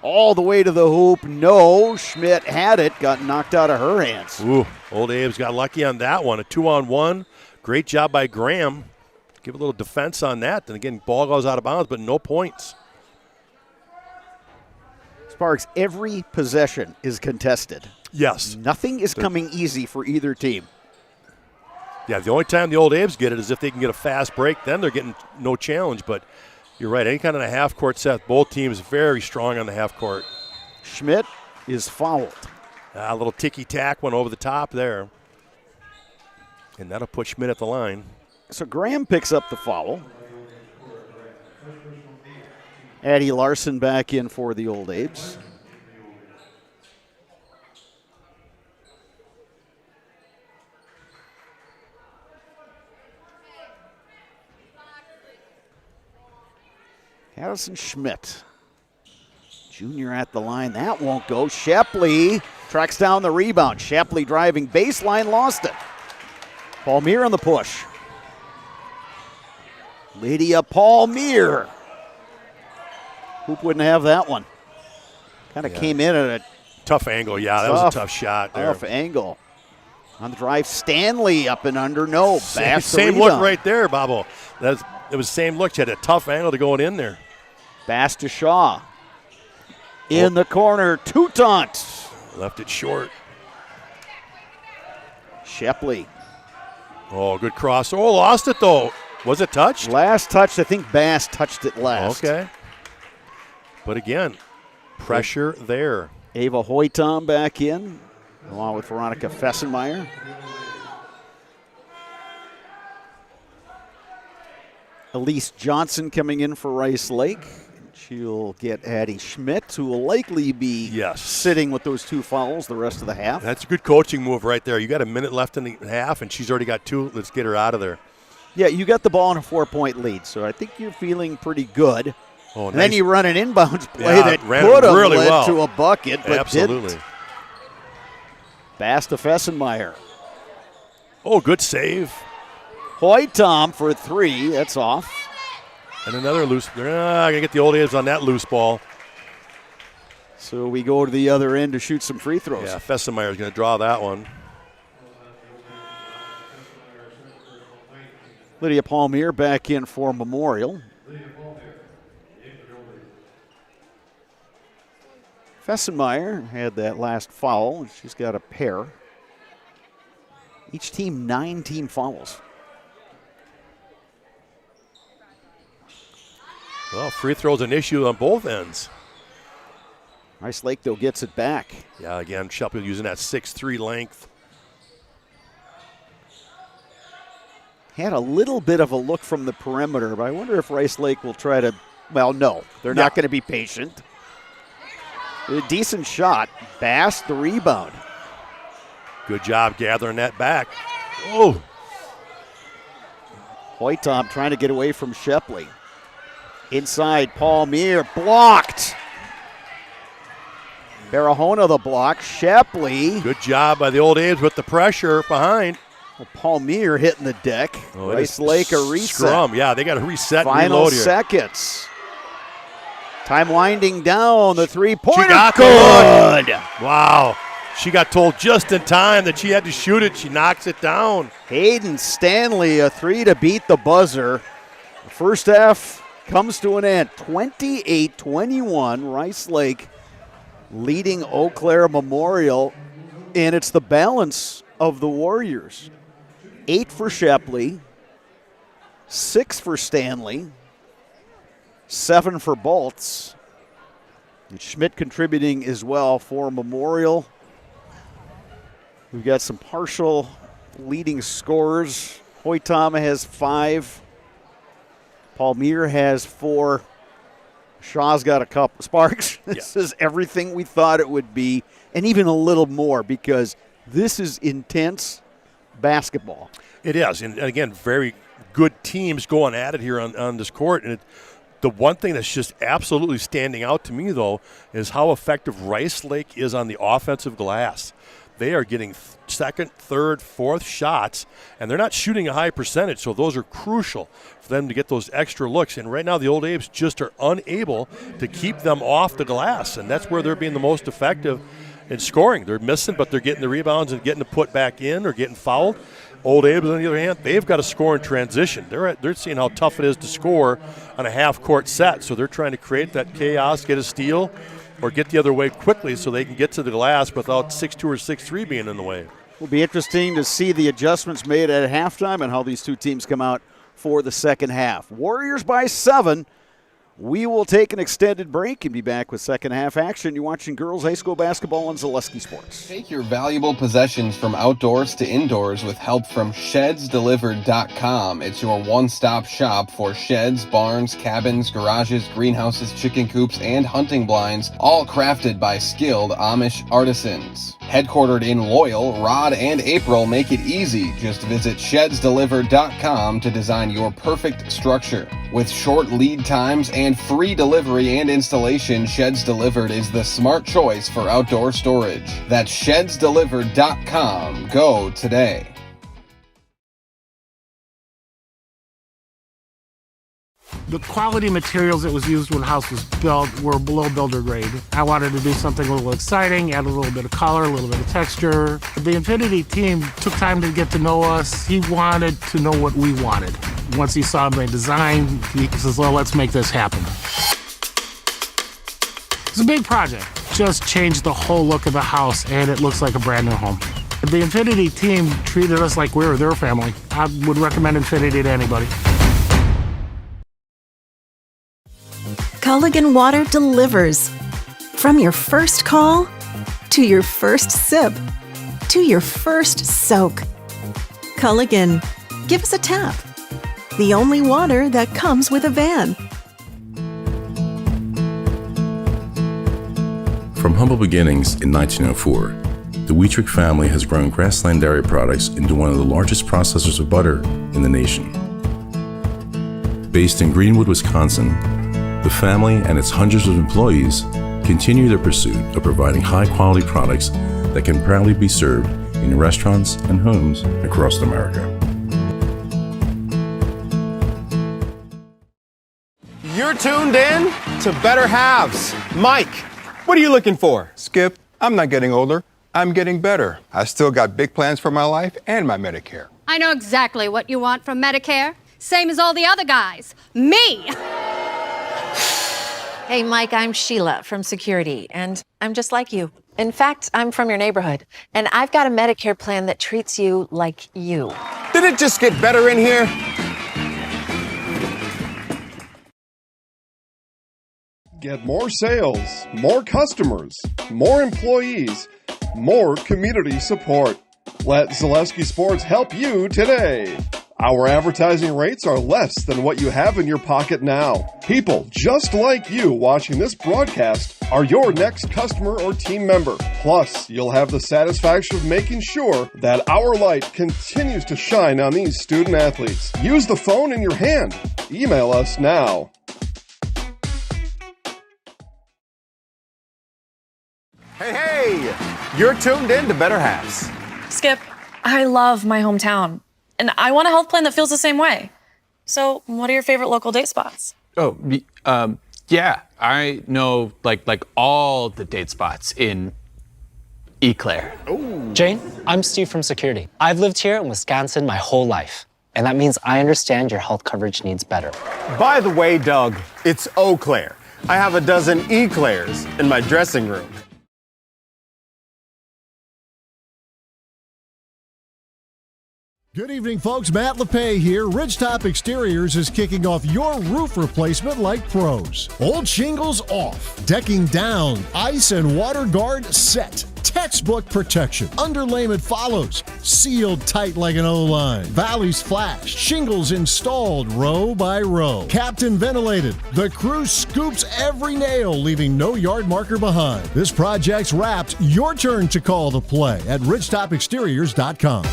All the way to the hoop. No, Schmidt had it, got knocked out of her hands. Ooh, Old Abes got lucky on that one. A 2-on-1. Great job by Graham. Give a little defense on that. Then again, ball goes out of bounds, but no points. Sparks, every possession is contested. Yes. Nothing is coming easy for either team. Yeah, the only time the Old Abes get it is if they can get a fast break. Then they're getting no challenge. But you're right, any kind of a half-court set, both teams very strong on the half-court. Schmidt is fouled. A little ticky-tack went over the top there. And that'll put Schmidt at the line. So Graham picks up the foul. Addie Larson back in for the Old Abes. Addison Schmidt, junior at the line. That won't go. Shepley tracks down the rebound. Shepley driving baseline, lost it. Palmier on the push. Lydia Palmier. Hoop wouldn't have that one. Kind of came in at a tough angle. Yeah, that was a tough shot there. Tough angle. On the drive, Stanley up and under. No, Bass same look right there, Bobo. It was the same look. She had a tough angle to go in there. Bass to Shaw. In the corner, Toutant. Left it short. Shepley. Oh, good cross. Oh, lost it though. Was it touched? Last touch, I think Bass touched it last. Okay. But again, pressure there. Ava Hoytom back in, along with Veronica Fessenmeyer. Elise Johnson coming in for Rice Lake. She'll get Addie Schmidt, who will likely be sitting with those two fouls the rest of the half. That's a good coaching move right there. You got a minute left in the half, and she's already got two. Let's get her out of there. Yeah, you got the ball in a 4-point lead, so I think you're feeling pretty good. Oh, and then you run an inbounds play that could have really led to a bucket, but absolutely didn't. Bass to Fessenmeyer. Oh, good save. Hoytom for three. That's off. And another loose. I got to get the Old Abes on that loose ball. So we go to the other end to shoot some free throws. Yeah, Fessenmeyer is going to draw that one. Lydia Palmier back in for Memorial. Fessenmeyer had that last foul. She's got a pair. Each team 9 team fouls. Well, free throw's an issue on both ends. Rice Lake, though, gets it back. Yeah, again, Sheffield using that 6'3" length. Had a little bit of a look from the perimeter, but I wonder if Rice Lake will try to, well, no. They're not going to be patient. A decent shot. Bass, the rebound. Good job gathering that back. Oh. Hoytom trying to get away from Shepley. Inside, Palmier blocked. Barahona the block. Shepley. Good job by the Old Abes with the pressure behind. Well, Palmier hitting the deck. Rice Lake a reset. Scrum. Yeah, they got to reset and Final reload here. seconds. Time winding down. The three-pointer. She got good. Wow. She got told just in time that she had to shoot it. She knocks it down. Hayden Stanley, a three to beat the buzzer. The first half comes to an end. 28-21. Rice Lake leading Eau Claire Memorial. And it's the balance of the Warriors. 8 for Shepley. 6 for Stanley. 7 for Bolts. And Schmidt contributing as well for Memorial. We've got some partial leading scorers. Hoytama has 5. Palmier has 4. Shaw's got a couple. Sparks, this is everything we thought it would be, and even a little more, because this is intense basketball. It is, and again, very good teams going at it here on this court. And the one thing that's just absolutely standing out to me, though, is how effective Rice Lake is on the offensive glass. They are getting second, third, fourth shots, and they're not shooting a high percentage, so those are crucial for them to get those extra looks. And right now the Old Abe's just are unable to keep them off the glass, and that's where they're being the most effective in scoring. They're missing, but they're getting the rebounds and getting to put back in or getting fouled. Old Abe's, on the other hand, they've got to score in transition. They're seeing how tough it is to score on a half-court set, so they're trying to create that chaos, get a steal, or get the other way quickly so they can get to the glass without 6'2" or 6'3" being in the way. Will be interesting to see the adjustments made at halftime and how these two teams come out for the second half. Warriors by 7. We will take an extended break and be back with second half action. You're watching girls high school basketball on Zaleski Sports. Take your valuable possessions from outdoors to indoors with help from ShedsDelivered.com. It's your one-stop shop for sheds, barns, cabins, garages, greenhouses, chicken coops, and hunting blinds, all crafted by skilled Amish artisans. Headquartered in Loyal, Rod and April make it easy. Just visit ShedsDelivered.com to design your perfect structure. With short lead times and free delivery and installation, Sheds Delivered is the smart choice for outdoor storage. That's ShedsDelivered.com. Go today. The quality materials that was used when the house was built were below builder grade. I wanted to do something a little exciting, add a little bit of color, a little bit of texture. The Infinity team took time to get to know us. He wanted to know what we wanted. Once he saw my design, he says, well, let's make this happen. It's a big project. Just changed the whole look of the house, and it looks like a brand new home. The Infinity team treated us like we were their family. I would recommend Infinity to anybody. Culligan Water delivers. From your first call, to your first sip, to your first soak. Culligan, give us a tap. The only water that comes with a van. From humble beginnings in 1904, the Wheatrick family has grown Grassland Dairy products into one of the largest processors of butter in the nation. Based in Greenwood, Wisconsin, the family and its hundreds of employees continue their pursuit of providing high-quality products that can proudly be served in restaurants and homes across America. You're tuned in to Better Halves. Mike, what are you looking for? Skip, I'm not getting older. I'm getting better. I still got big plans for my life and my Medicare. I know exactly what you want from Medicare. Same as all the other guys. Me! Hey, Mike, I'm Sheila from Security, and I'm just like you. In fact, I'm from your neighborhood, and I've got a Medicare plan that treats you like you. Did it just get better in here? Get more sales, more customers, more employees, more community support. Let Zaleski Sports help you today. Our advertising rates are less than what you have in your pocket now. People just like you watching this broadcast are your next customer or team member. Plus, you'll have the satisfaction of making sure that our light continues to shine on these student athletes. Use the phone in your hand. Email us now. Hey, you're tuned in to Better Halves. Skip, I love my hometown, and I want a health plan that feels the same way. So, what are your favorite local date spots? Oh, yeah, I know like all the date spots in Eau Claire. Ooh. Jane, I'm Steve from Security. I've lived here in Wisconsin my whole life, and that means I understand your health coverage needs better. By the way, Doug, it's Eau Claire. I have a dozen Eclairs in my dressing room. Good evening, folks. Matt LePay here. Ridgetop Exteriors is kicking off your roof replacement like pros. Old shingles off, decking down, ice and water guard set. Textbook protection. Underlayment follows. Sealed tight like an O-line. Valleys flashed. Shingles installed row by row. Captain ventilated. The crew scoops every nail, leaving no yard marker behind. This project's wrapped. Your turn to call the play at ridgetopexteriors.com.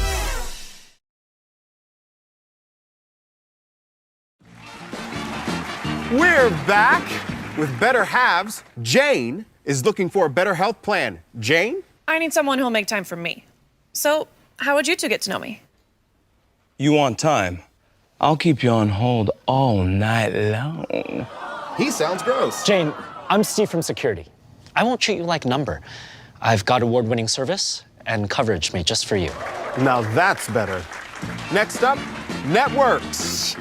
We're back with Better Halves. Jane is looking for a better health plan. Jane? I need someone who'll make time for me. So, how would you two get to know me? You want time? I'll keep you on hold all night long. He sounds gross. Jane, I'm Steve from Security. I won't treat you like a number. I've got award-winning service and coverage made just for you. Now that's better. Next up, networks.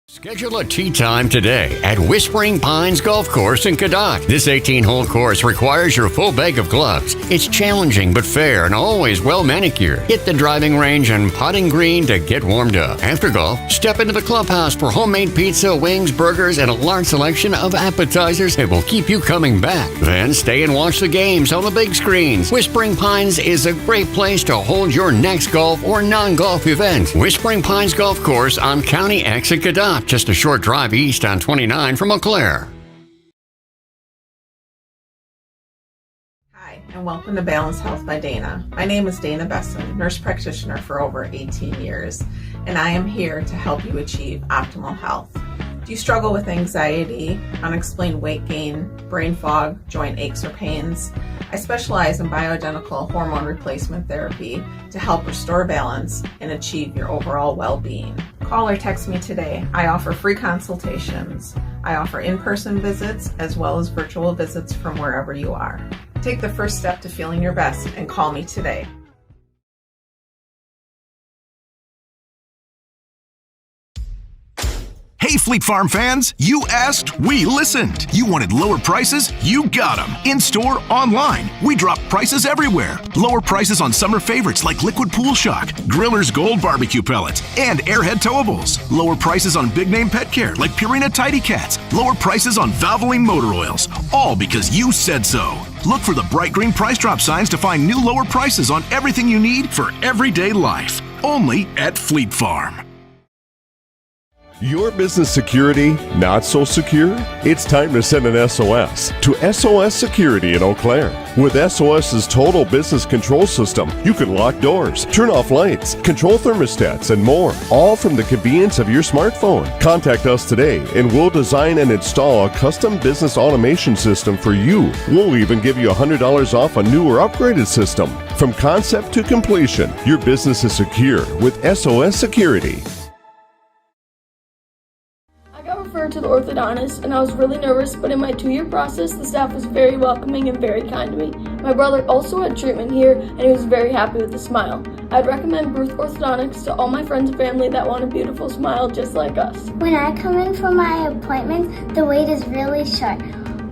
Schedule a tee time today at Whispering Pines Golf Course in Cadott. This 18-hole course requires your full bag of gloves. It's challenging but fair and always well manicured. Hit the driving range and putting green to get warmed up. After golf, step into the clubhouse for homemade pizza, wings, burgers, and a large selection of appetizers that will keep you coming back. Then stay and watch the games on the big screens. Whispering Pines is a great place to hold your next golf or non-golf event. Whispering Pines Golf Course on County X at Cadott. Just a short drive east on 29 from Eau Claire. Hi, and welcome to Balanced Health by Dana. My name is Dana Besson, nurse practitioner for over 18 years, and I am here to help you achieve optimal health. Do you struggle with anxiety, unexplained weight gain, brain fog, joint aches or pains? I specialize in bioidentical hormone replacement therapy to help restore balance and achieve your overall well-being. Call or text me today. I offer free consultations. I offer in-person visits as well as virtual visits from wherever you are. Take the first step to feeling your best and call me today. Hey, Fleet Farm fans, you asked, we listened. You wanted lower prices? You got them. In-store, online. We drop prices everywhere. Lower prices on summer favorites like Liquid Pool Shock, Griller's Gold Barbecue Pellets, and Airhead Towables. Lower prices on big name pet care like Purina Tidy Cats. Lower prices on Valvoline motor oils. All because you said so. Look for the bright green price drop signs to find new lower prices on everything you need for everyday life. Only at Fleet Farm. Your business security not so secure? It's time to send an SOS to SOS Security in Eau Claire. With SOS's total business control system, you can lock doors, turn off lights, control thermostats, and more, all from the convenience of your smartphone. Contact us today and we'll design and install a custom business automation system for you. We'll even give you $100 off a new or upgraded system. From concept to completion, your business is secure with SOS Security. To the orthodontist, and I was really nervous, but in my 2-year process, the staff was very welcoming and very kind to me. My brother also had treatment here, and he was very happy with the smile. I'd recommend Bruce Orthodontics to all my friends and family that want a beautiful smile just like us. When I come in for my appointment, the wait is really short.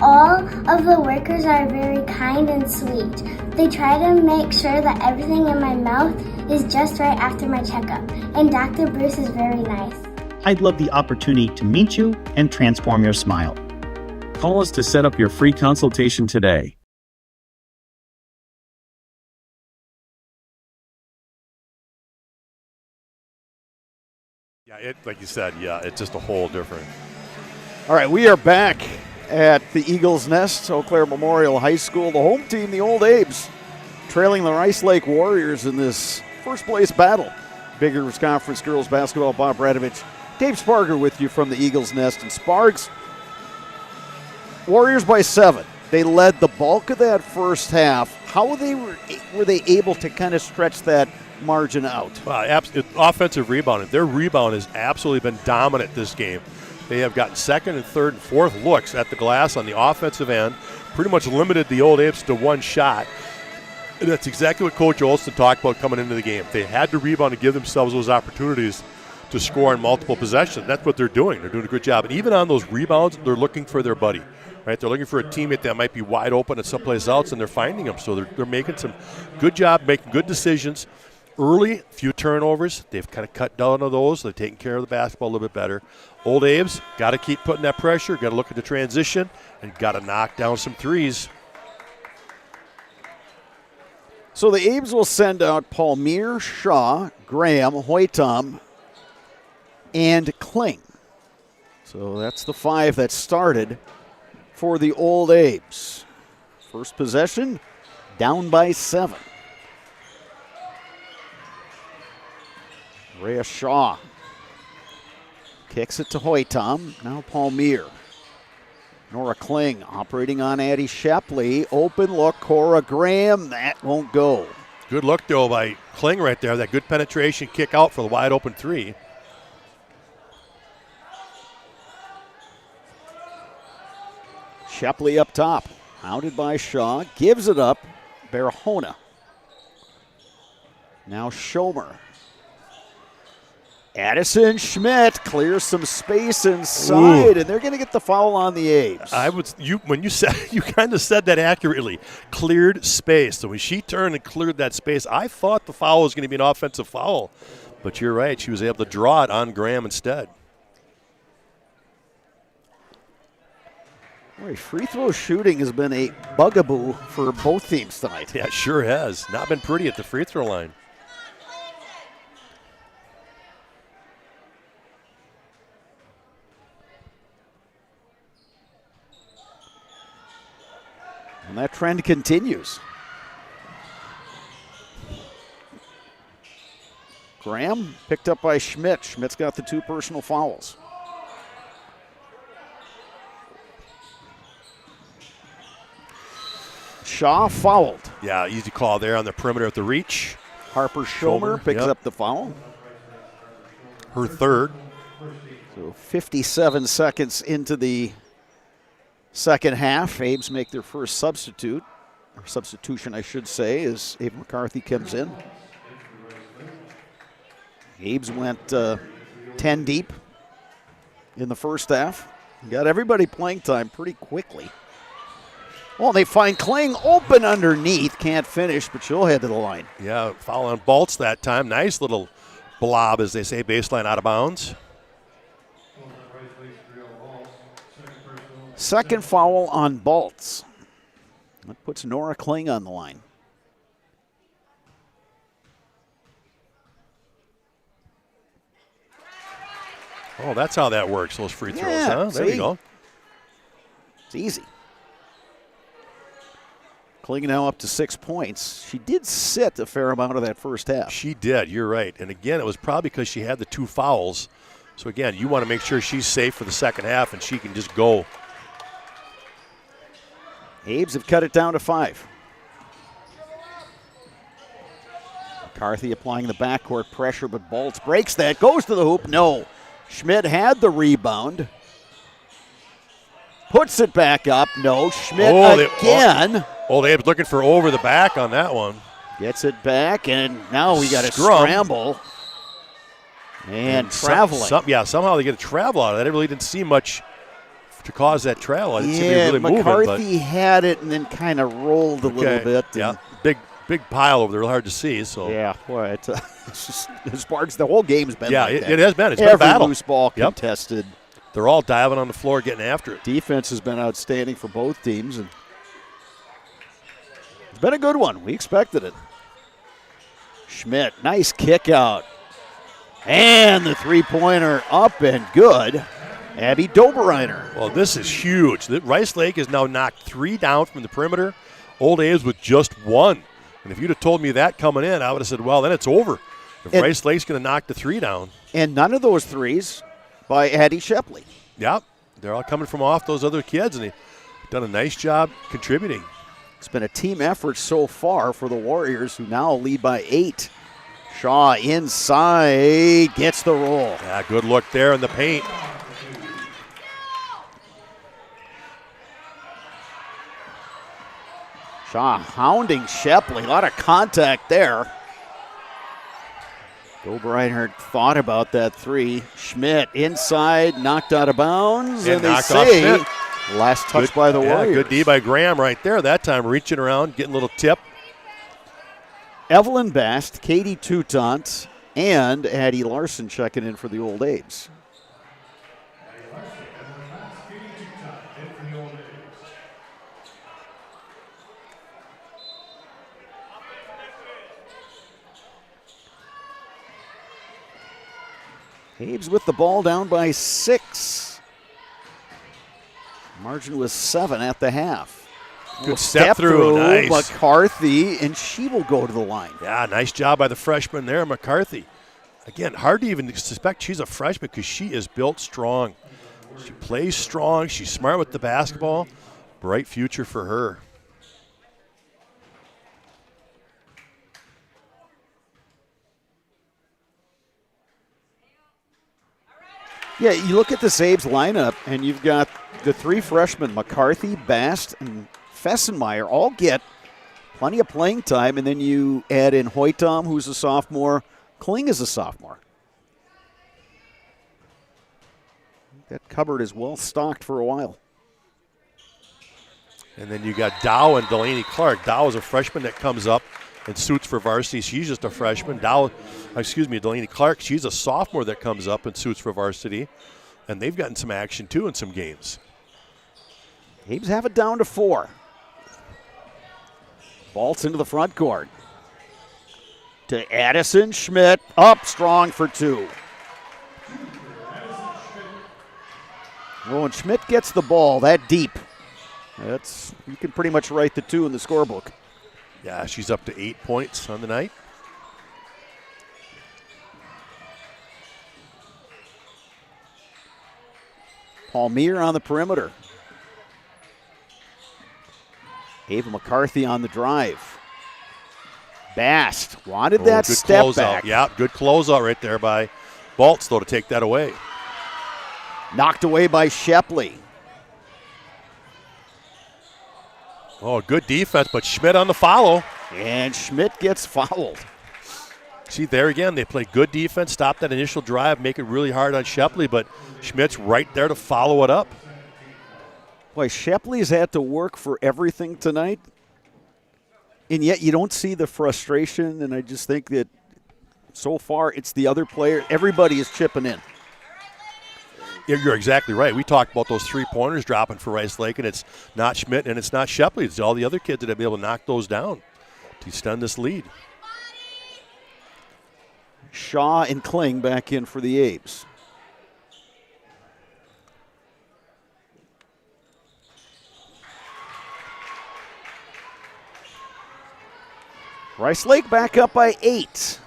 All of the workers are very kind and sweet. They try to make sure that everything in my mouth is just right after my checkup, and Dr. Bruce is very nice. I'd love the opportunity to meet you and transform your smile. Call us to set up your free consultation today. Yeah, like you said, it's just a whole different. All right, we are back at the Eagles Nest, Eau Claire Memorial High School. The home team, the Old Abes, trailing the Rice Lake Warriors in this first place battle. Big Rivers Conference girls basketball. Bob Radovich, Dave Sparger with you from the Eagles Nest. And Spargs, Warriors by 7. They led the bulk of that first half. How were they able to kind of stretch that margin out? Offensive rebounding. Their rebound has absolutely been dominant this game. They have gotten second and third and fourth looks at the glass on the offensive end, pretty much limited the Old Apes to one shot. And that's exactly what Coach Olson talked about coming into the game. They had to rebound and give themselves those opportunities to score in multiple possessions. That's what they're doing. They're doing a good job. And even on those rebounds, they're looking for their buddy. Right? They're looking for a teammate that might be wide open at someplace else, and they're finding them. So they're making some good job, making good decisions. early, few turnovers. They've kind of cut down on those. They're taking care of the basketball a little bit better. Old Abe's got to keep putting that pressure, got to look at the transition, and got to knock down some threes. So the Abes will send out Palmier, Shaw, Graham, Hoytom, and Kling. So that's the 5 that started for the Old Abes. First possession, down by 7. Rhea Shaw kicks it to Hoytom. Now Palmier. Nora Kling operating on Addie Shepley. Open look, Cora Graham. That won't go. Good look, though, by Kling right there. That good penetration kick out for the wide open 3. Shepley up top. Hounded by Shaw. Gives it up. Barahona. Now Schomer. Addison Schmidt clears some space inside, and they're going to get the foul on the Abes. You kind of said that accurately. Cleared space. So when she turned and cleared that space, I thought the foul was going to be an offensive foul. But you're right. She was able to draw it on Graham instead. Boy, free throw shooting has been a bugaboo for both teams tonight. Yeah, it sure has. Not been pretty at the free throw line. And that trend continues. Graham picked up by Schmidt. Schmidt's got the 2 personal fouls. Shaw fouled. Yeah, easy call there on the perimeter at the reach. Harper Schomer picks up the foul. Her 3rd. So 57 seconds into the second half. Abes make their first substitution, I should say, as Abe McCarthy comes in. Abes went 10 deep in the first half. Got everybody playing time pretty quickly. Well, they find Kling open underneath. Can't finish, but she'll head to the line. Yeah, foul on Baltz that time. Nice little blob, as they say, baseline out of bounds. Second foul on Baltz. That puts Nora Kling on the line. Oh, that's how that works, those free throws, Yeah, huh? There you go. It's easy. Kling now up to 6 points. She did sit a fair amount of that first half. She did, you're right. And again, it was probably because she had the 2 fouls. So again, you want to make sure she's safe for the second half and she can just go. Abes have cut it down to 5. McCarthy applying the backcourt pressure, but Baltz breaks that, goes to the hoop. No. Schmidt had the rebound. Puts it back up. No. Schmidt again. Old Abe's looking for over the back on that one. Gets it back, and now we got a scramble. And traveling. Somehow they get a travel out of that. It really didn't see much to cause that travel. I didn't see it really McCarthy moving, had it and then kind of rolled a little bit. Yeah, big pile over there, hard to see. So yeah, boy, it's just as far as the whole game's been. Yeah, like that. it has been. It's Every been a battle. Loose ball contested. They're all diving on the floor, getting after it. Defense has been outstanding for both teams, and it's been a good one. We expected it. Schmidt, nice kick out. And the three-pointer up and good. Abby Doberreiner. Well, this is huge. Rice Lake has now knocked 3 down from the perimeter. Old A's with just 1. And if you'd have told me that coming in, I would have said, well, then it's over. If Rice Lake's going to knock the 3 down. And none of those threes by Addie Shepley. Yep. They're all coming from off those other kids, and they've done a nice job contributing. It's been a team effort so far for the Warriors, who now lead by 8. Shaw inside, gets the roll. Yeah, good look there in the paint. Shaw hounding Shepley. A lot of contact there. Doberreiner thought about that 3. Schmidt inside, knocked out of bounds. And they say last touch by the Warriors. Good D by Graham right there that time, reaching around, getting a little tip. Evelyn Bast, Katie Toutant, and Addie Larson checking in for the Old A's. Abe's with the ball down by 6. Margin was 7 at the half. Good step through. Nice. McCarthy, and she will go to the line. Yeah, nice job by the freshman there, McCarthy. Again, hard to even suspect she's a freshman because she is built strong. She plays strong. She's smart with the basketball. Bright future for her. Yeah, you look at the Abe's lineup, and you've got the 3 freshmen, McCarthy, Bast, and Fessenmeyer, all get plenty of playing time, and then you add in Hoytom, who's a sophomore, Kling is a sophomore. That cupboard is well stocked for a while. And then you got Dow and Delaney Clark. Dow is a freshman that comes up and suits for varsity. She's just a freshman. Delaney Clark, she's a sophomore that comes up and suits for varsity. And they've gotten some action, too, in some games. Abe's have it down to 4. Vaults into the front court. To Addison Schmidt, up strong for 2. Well, when Schmidt gets the ball that deep, you can pretty much write the 2 in the scorebook. Yeah, she's up to 8 points on the night. Palmier on the perimeter. Ava McCarthy on the drive. Bast wanted that good step closeout. back. Yeah, good closeout right there by Baltz, though, to take that away. Knocked away by Shepley. Oh, good defense, but Schmidt on the follow. And Schmidt gets fouled. See, there again, they play good defense, stop that initial drive, make it really hard on Shepley, but Schmidt's right there to follow it up. Boy, Shepley's had to work for everything tonight, and yet you don't see the frustration, and I just think that so far it's the other player. Everybody is chipping in. Yeah, you're exactly right. We talked about those 3-pointers dropping for Rice Lake, and it's not Schmidt and it's not Shepley. It's all the other kids that have been able to knock those down to extend this lead. Shaw and Kling back in for the Abes. Rice Lake back up by 8.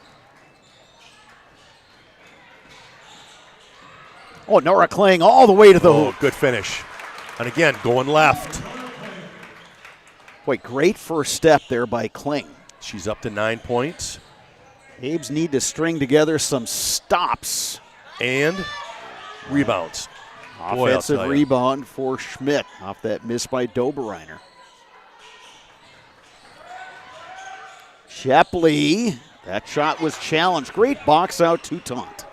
Oh, Nora Kling all the way to the hoop. Good finish. And again, going left. Boy, great first step there by Kling. She's up to 9 points. Abes need to string together some stops. And rebounds. Offensive rebound for Schmidt off that miss by Doberreiner. Shepley, that shot was challenged. Great box out to Taunt.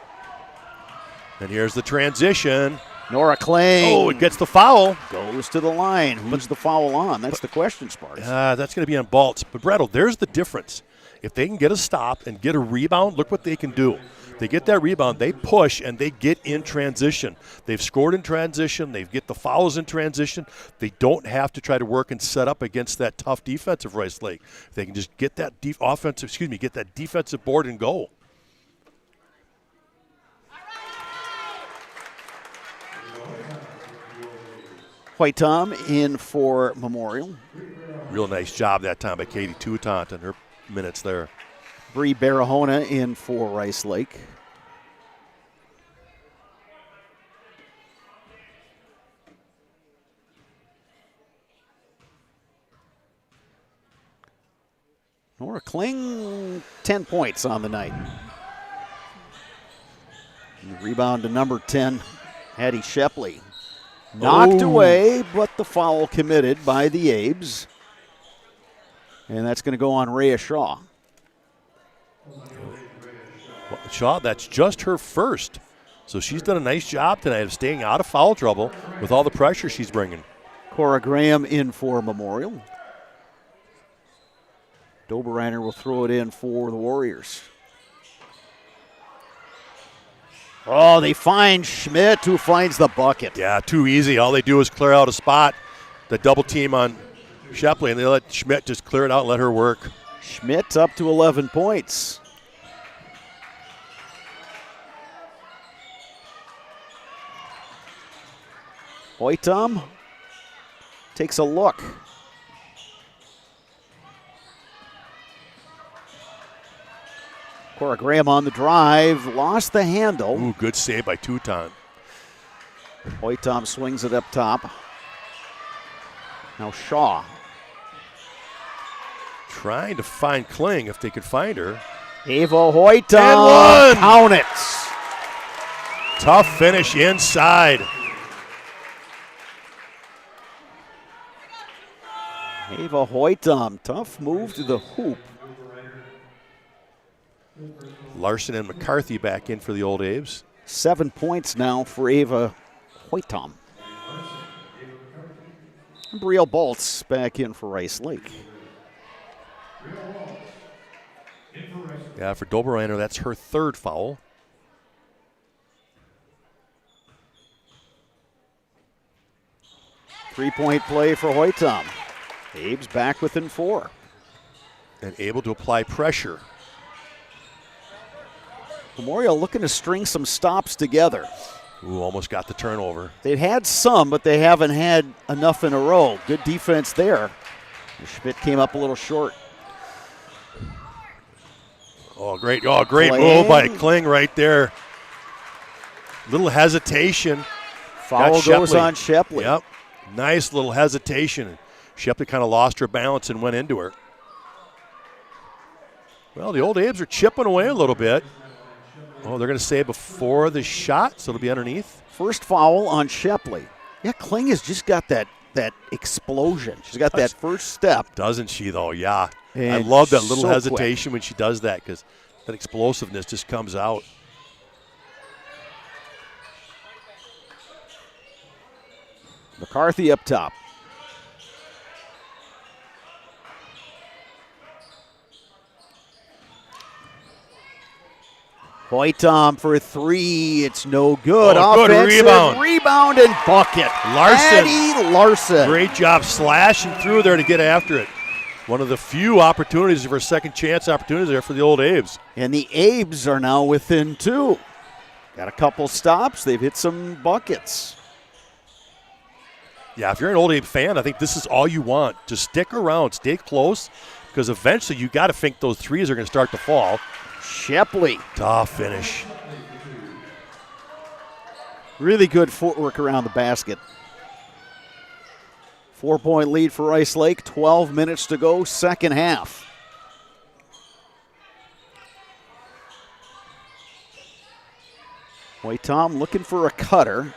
And here's the transition. Nora Kling. Oh, it gets the foul. Goes to the line. Who's the foul on? That's the question, Sparks. That's going to be on Baltz. But, Bretto, there's the difference. If they can get a stop and get a rebound, look what they can do. They get that rebound, they push, and they get in transition. They've scored in transition. They get the fouls in transition. They don't have to try to work and set up against that tough defensive Rice Lake. They can just get that get that defensive board and go. White Tom in for Memorial. Real nice job that time by Katie Toutant and her minutes there. Bree Barahona in for Rice Lake. Nora Kling, 10 points on the night. And the rebound to number 10, Hattie Shepley. Knocked away, but the foul committed by the Abes. And that's going to go on Rhea Shaw. Shaw, that's just her first. So she's done a nice job tonight of staying out of foul trouble with all the pressure she's bringing. Cora Graham in for Memorial. Doberreiner will throw it in for the Warriors. Oh, they find Schmidt, who finds the bucket. Yeah, too easy. All they do is clear out a spot, the double team on Shepley, and they let Schmidt just clear it out and let her work. Schmidt up to 11 points. Hoytom takes a look. Cora Graham on the drive, lost the handle. Ooh, good save by Touton. Hoytom swings it up top. Now Shaw. Trying to find Kling if they could find her. Ava Hoytom, and one! Count it. Tough finish inside. Ava Hoytom, tough move to the hoop. Larson and McCarthy back in for the Old Aves. 7 points now for Ava Hoytom. Brielle Bolts back in for Rice Lake. Yeah, for Doberreiner, that's her third foul. Three-point play for Hoytom. Abe's back within 4. And able to apply pressure. Memorial looking to string some stops together. Ooh, almost got the turnover. They've had some, but they haven't had enough in a row. Good defense there. Schmidt came up a little short. Oh, great move by Kling right there. Little hesitation. Foul goes on Shepley. Yep, nice little hesitation. Shepley kind of lost her balance and went into her. Well, the Old Aves are chipping away a little bit. Oh, they're going to say before the shot, so it'll be underneath. First foul on Shepley. Yeah, Kling has just got that explosion. She's got that first step. Doesn't she, though? Yeah. And I love that little so hesitation when she does that because that explosiveness just comes out. McCarthy up top. Hoytom for 3. It's no good. Oh, good rebound. Rebound and bucket. Addie Larson. Great job slashing through there to get after it. One of the few opportunities of her second chance opportunities there for the Old Aves. And the Aves are now within 2. Got a couple stops. They've hit some buckets. Yeah, if you're an Old Abe fan, I think this is all you want. Just stick around, stay close, because eventually you got to think those threes are going to start to fall. Shepley. Tough finish. Really good footwork around the basket. 4-point lead for Rice Lake. 12 minutes to go, second half. Hoytom looking for a cutter.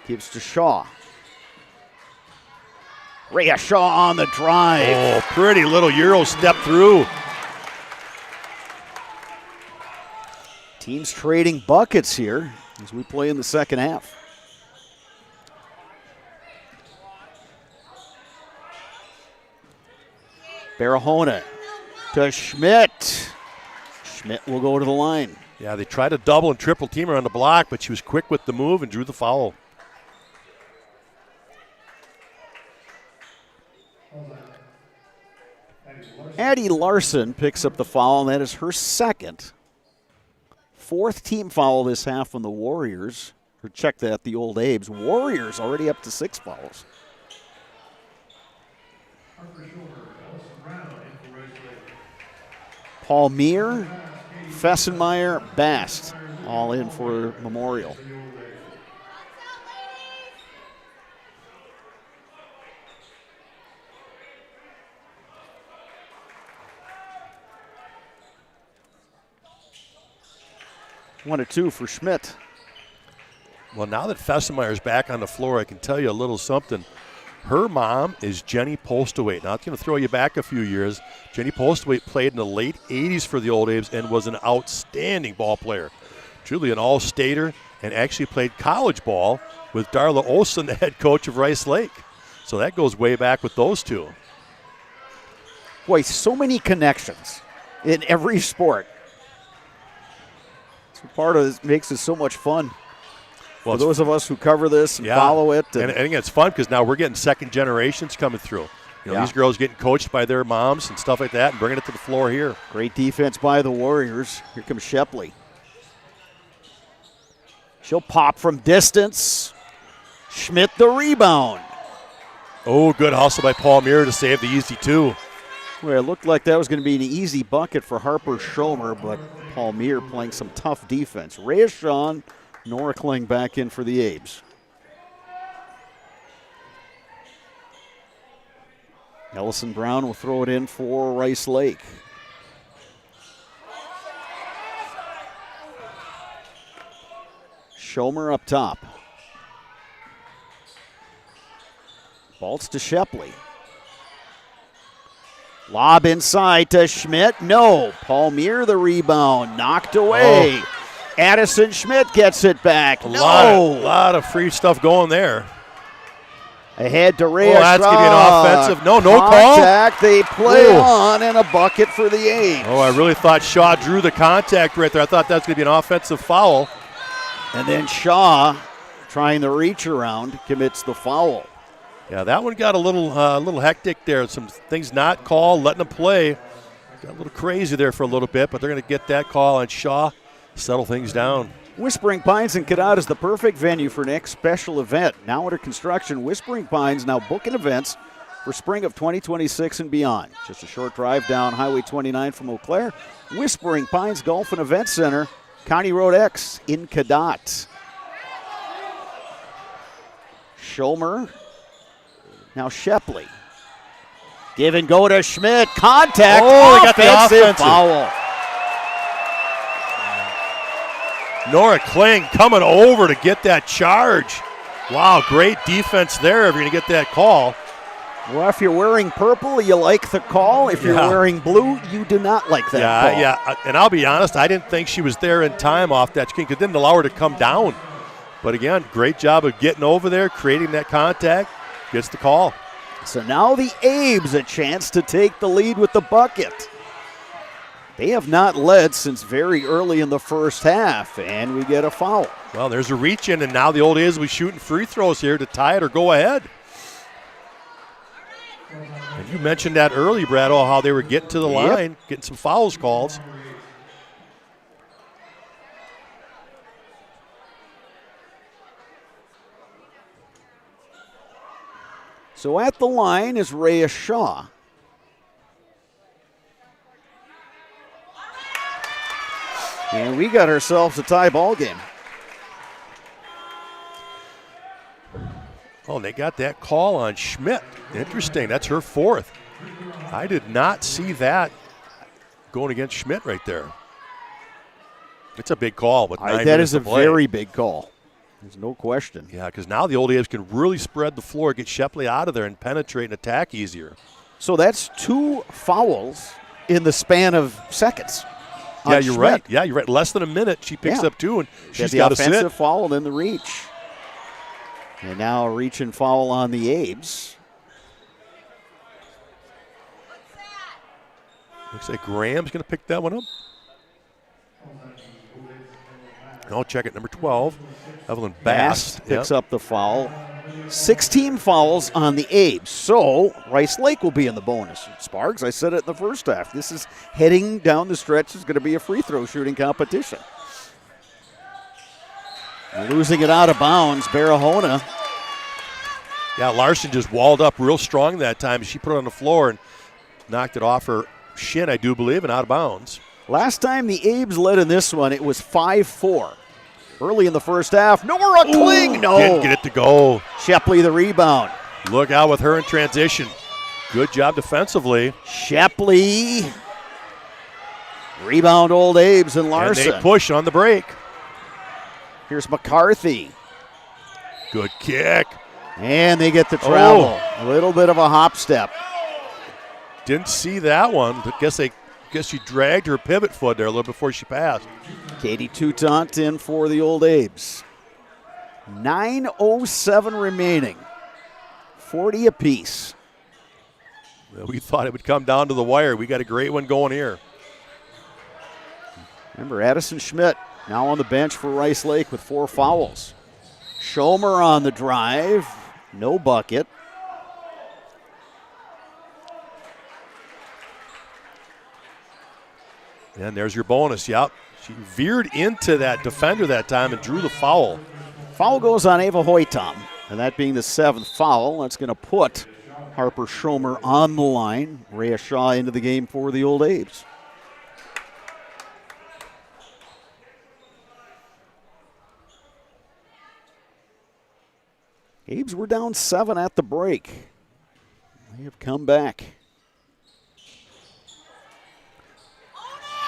Gives to Shaw. Rhea Shaw on the drive. Oh, pretty little Euro step through. Teams trading buckets here as we play in the second half. Barahona to Schmidt. Schmidt will go to the line. Yeah, they tried to double and triple team her on the block, but she was quick with the move and drew the foul. Addie Larson picks up the foul, and that is her second. 4th team foul this half on the Warriors. Or check that, the Old Aves. Warriors already up to 6 fouls. Paul Meir, Fessenmeyer, Bast, all in for Memorial. One or two for Schmidt. Well, now that Fessenmeyer's back on the floor, I can tell you a little something. Her mom is Jenny Postawait. Now, it's going to throw you back a few years. Jenny Postawait played in the late 80s for the Old Aves and was an outstanding ball player. Truly an all-stater, and actually played college ball with Darla Olsen, the head coach of Rice Lake. So that goes way back with those two. Boy, so many connections in every sport. It's part of this makes it so much fun. Well, for those of us who cover this and follow it. And I think it's fun because now we're getting second generations coming through. These girls getting coached by their moms and stuff like that and bringing it to the floor here. Great defense by the Warriors. Here comes Shepley. She'll pop from distance. Schmidt the rebound. Oh, good hustle by Paul Muir to save the easy two. Well, it looked like that was going to be an easy bucket for Harper Schomer, but Paul Muir playing some tough defense. Rhea Shaw, Nora Kling back in for the Abes. Ellison Brown will throw it in for Rice Lake. Schomer up top. Balls to Shepley. Lob inside to Schmidt. No. Paul Muir the rebound. Knocked away. Addison Schmidt gets it back. A lot of free stuff going there. Ahead to Rhea that's Shaw. going to be an offensive. No contact. call. They play on and a bucket for the A's. Oh, I really thought Shaw drew the contact right there. I thought that was going to be an offensive foul. And then Shaw, trying the reach around, commits the foul. Yeah, that one got a little hectic there. Some things not called, letting them play. Got a little crazy there for a little bit, but they're going to get that call on Shaw, settle things down. Whispering Pines in Cadott is the perfect venue for next special event. Now under construction, Whispering Pines now booking events for spring of 2026 and beyond. Just a short drive down Highway 29 from Eau Claire. Whispering Pines Golf and Event Center, County Road X in Cadott. Schomer. Now Shepley. Give and go to Schmidt. Contact. Oh, they got the offensive foul. Nora Kling coming over to get that charge. Wow, great defense there if you're going to get that call. Well, if you're wearing purple, you like the call. If you're wearing blue, you do not like that call. Yeah, and I'll be honest, I didn't think she was there in time off that screen because it didn't allow her to come down. But again, great job of getting over there, creating that contact, gets the call. So now the Abes a chance to take the lead with the bucket. They have not led since very early in the first half, and we get a foul. Well, there's a reach in, and now the old A's will be shooting free throws here to tie it or go ahead. And you mentioned that early, Brad, how they were getting to the line, getting some fouls called. So at the line is Rhea Shaw. And we got ourselves a tie ball game. Oh, and they got that call on Schmidt. Interesting. That's her fourth. I did not see that going against Schmidt right there. It's a big call. With 9 that is a minutes to play. very big call. There's no question. Yeah, because now the old A's can really spread the floor, get Shepley out of there, and penetrate and attack easier. So that's 2 fouls in the span of seconds. Yeah, you're right. Yeah, you're right. Less than a minute, she picks up 2, and she's got to sit. The offensive foul and then the reach. And now a reach and foul on the Abes. Looks like Graham's going to pick that one up. I'll check it. Number 12, Evelyn Bass picks up the foul. 16 fouls on the Abes. So Rice Lake will be in the bonus. Sparks, I said it in the first half. This is heading down the stretch. Is going to be a free throw shooting competition. Losing it out of bounds, Barahona. Yeah, Larson just walled up real strong that time. She put it on the floor and knocked it off her shin, I do believe, and out of bounds. Last time the Abes led in this one, it was 5-4. Early in the first half, Nora Kling, no. Didn't get it to go. Shepley the rebound. Look out with her in transition. Good job defensively. Shepley. Rebound old Abes and Larson. And they push on the break. Here's McCarthy. Good kick. And they get the travel. A little bit of a hop step. Didn't see that one. Guess she dragged her pivot foot there a little before she passed. Katie Toutant in for the old Abes. 9:07 remaining. 40 apiece. We thought it would come down to the wire. We got a great one going here. Remember, Addison Schmidt now on the bench for Rice Lake with 4 fouls. Schomer on the drive. No bucket. And there's your bonus. Yep. She veered into that defender that time and drew the foul. Foul goes on Ava Hoytom, and that being the 7th foul, that's going to put Harper Schomer on the line. Rhea Shaw into the game for the Old Abes. Abes were down 7 at the break. They have come back.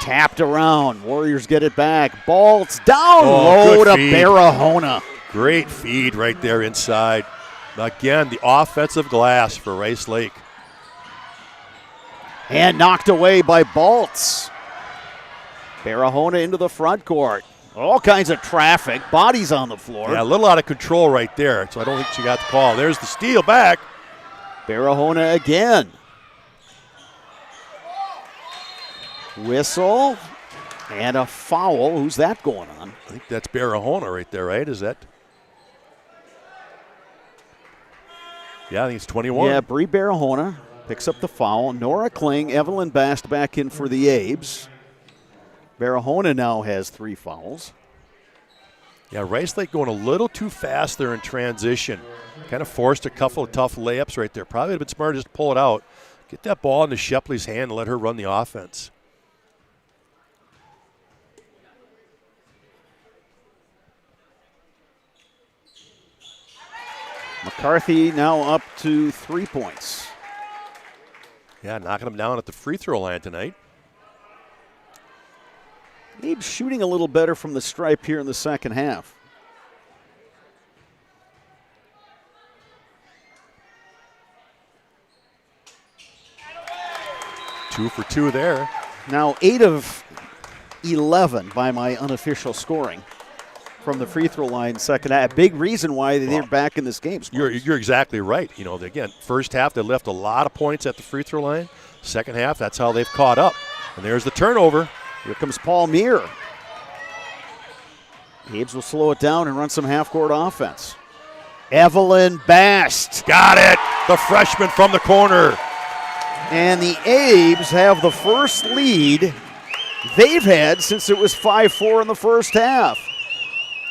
Tapped around. Warriors get it back. Baltz down low to Barahona. Great feed right there inside. Again, the offensive glass for Rice Lake. And knocked away by Baltz. Barahona into the front court. All kinds of traffic. Bodies on the floor. Yeah, a little out of control right there, so I don't think she got the call. There's the steal back. Barahona again. Whistle and a foul. Who's that going on? I think that's Barahona right there, right? Is that? Yeah, I think it's 21. Yeah, Bree Barahona picks up the foul. Nora Kling, Evelyn Bast back in for the Abes. Barahona now has 3 fouls. Yeah, Rice Lake going a little too fast there in transition. Kind of forced a couple of tough layups right there. Probably would have been smart just to pull it out. Get that ball into Shepley's hand and let her run the offense. McCarthy now up to 3 points. Yeah, knocking them down at the free throw line tonight. Abe's shooting a little better from the stripe here in the second half. Two for 2 there. Now 8 of 11 by my unofficial scoring from the free throw line second half. Big reason why they're back in this game. You're exactly right. You know, again, first half they left a lot of points at the free throw line. Second half, that's how they've caught up. And there's the turnover. Here comes Paul Meir. Abes will slow it down and run some half-court offense. Evelyn Bast. Got it. The freshman from the corner. And the Abes have the first lead they've had since it was 5-4 in the first half.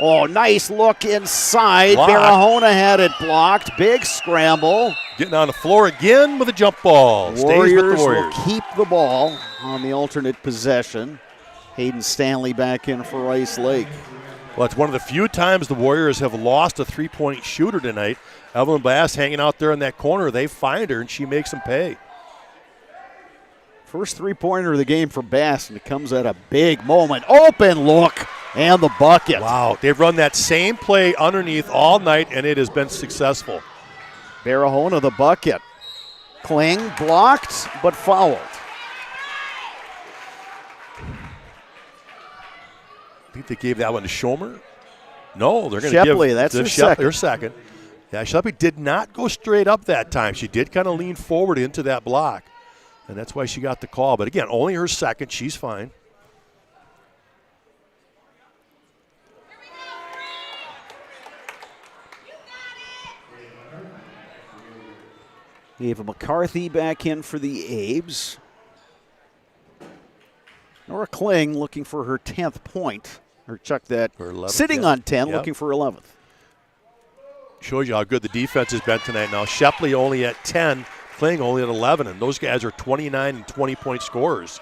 Oh, nice look inside. Barahona had it blocked. Big scramble. Getting on the floor again with a jump ball. Stays with the Warriors. Will keep the ball on the alternate possession. Hayden Stanley back in for Rice Lake. Well, it's one of the few times the Warriors have lost a three-point shooter tonight. Evelyn Bass hanging out there in that corner. They find her, and she makes them pay. First three-pointer of the game for Bass, and it comes at a big moment. Open look, and the bucket. Wow, they've run that same play underneath all night, and it has been successful. Barahona the bucket. Kling blocked, but fouled. I think they gave that one to Schomer. No, they're going to give Shepley. That's her second. Yeah, Shepley did not go straight up that time. She did kind of lean forward into that block, and that's why she got the call. But again, only her second. She's fine. Ava McCarthy back in for the Abes. Nora Kling looking for her 10th point. Or check that. Sitting on 10, looking for 11th. Shows you how good the defense has been tonight. Now Shepley only at 10, Kling only at 11, and those guys are 29 and 20-point scorers.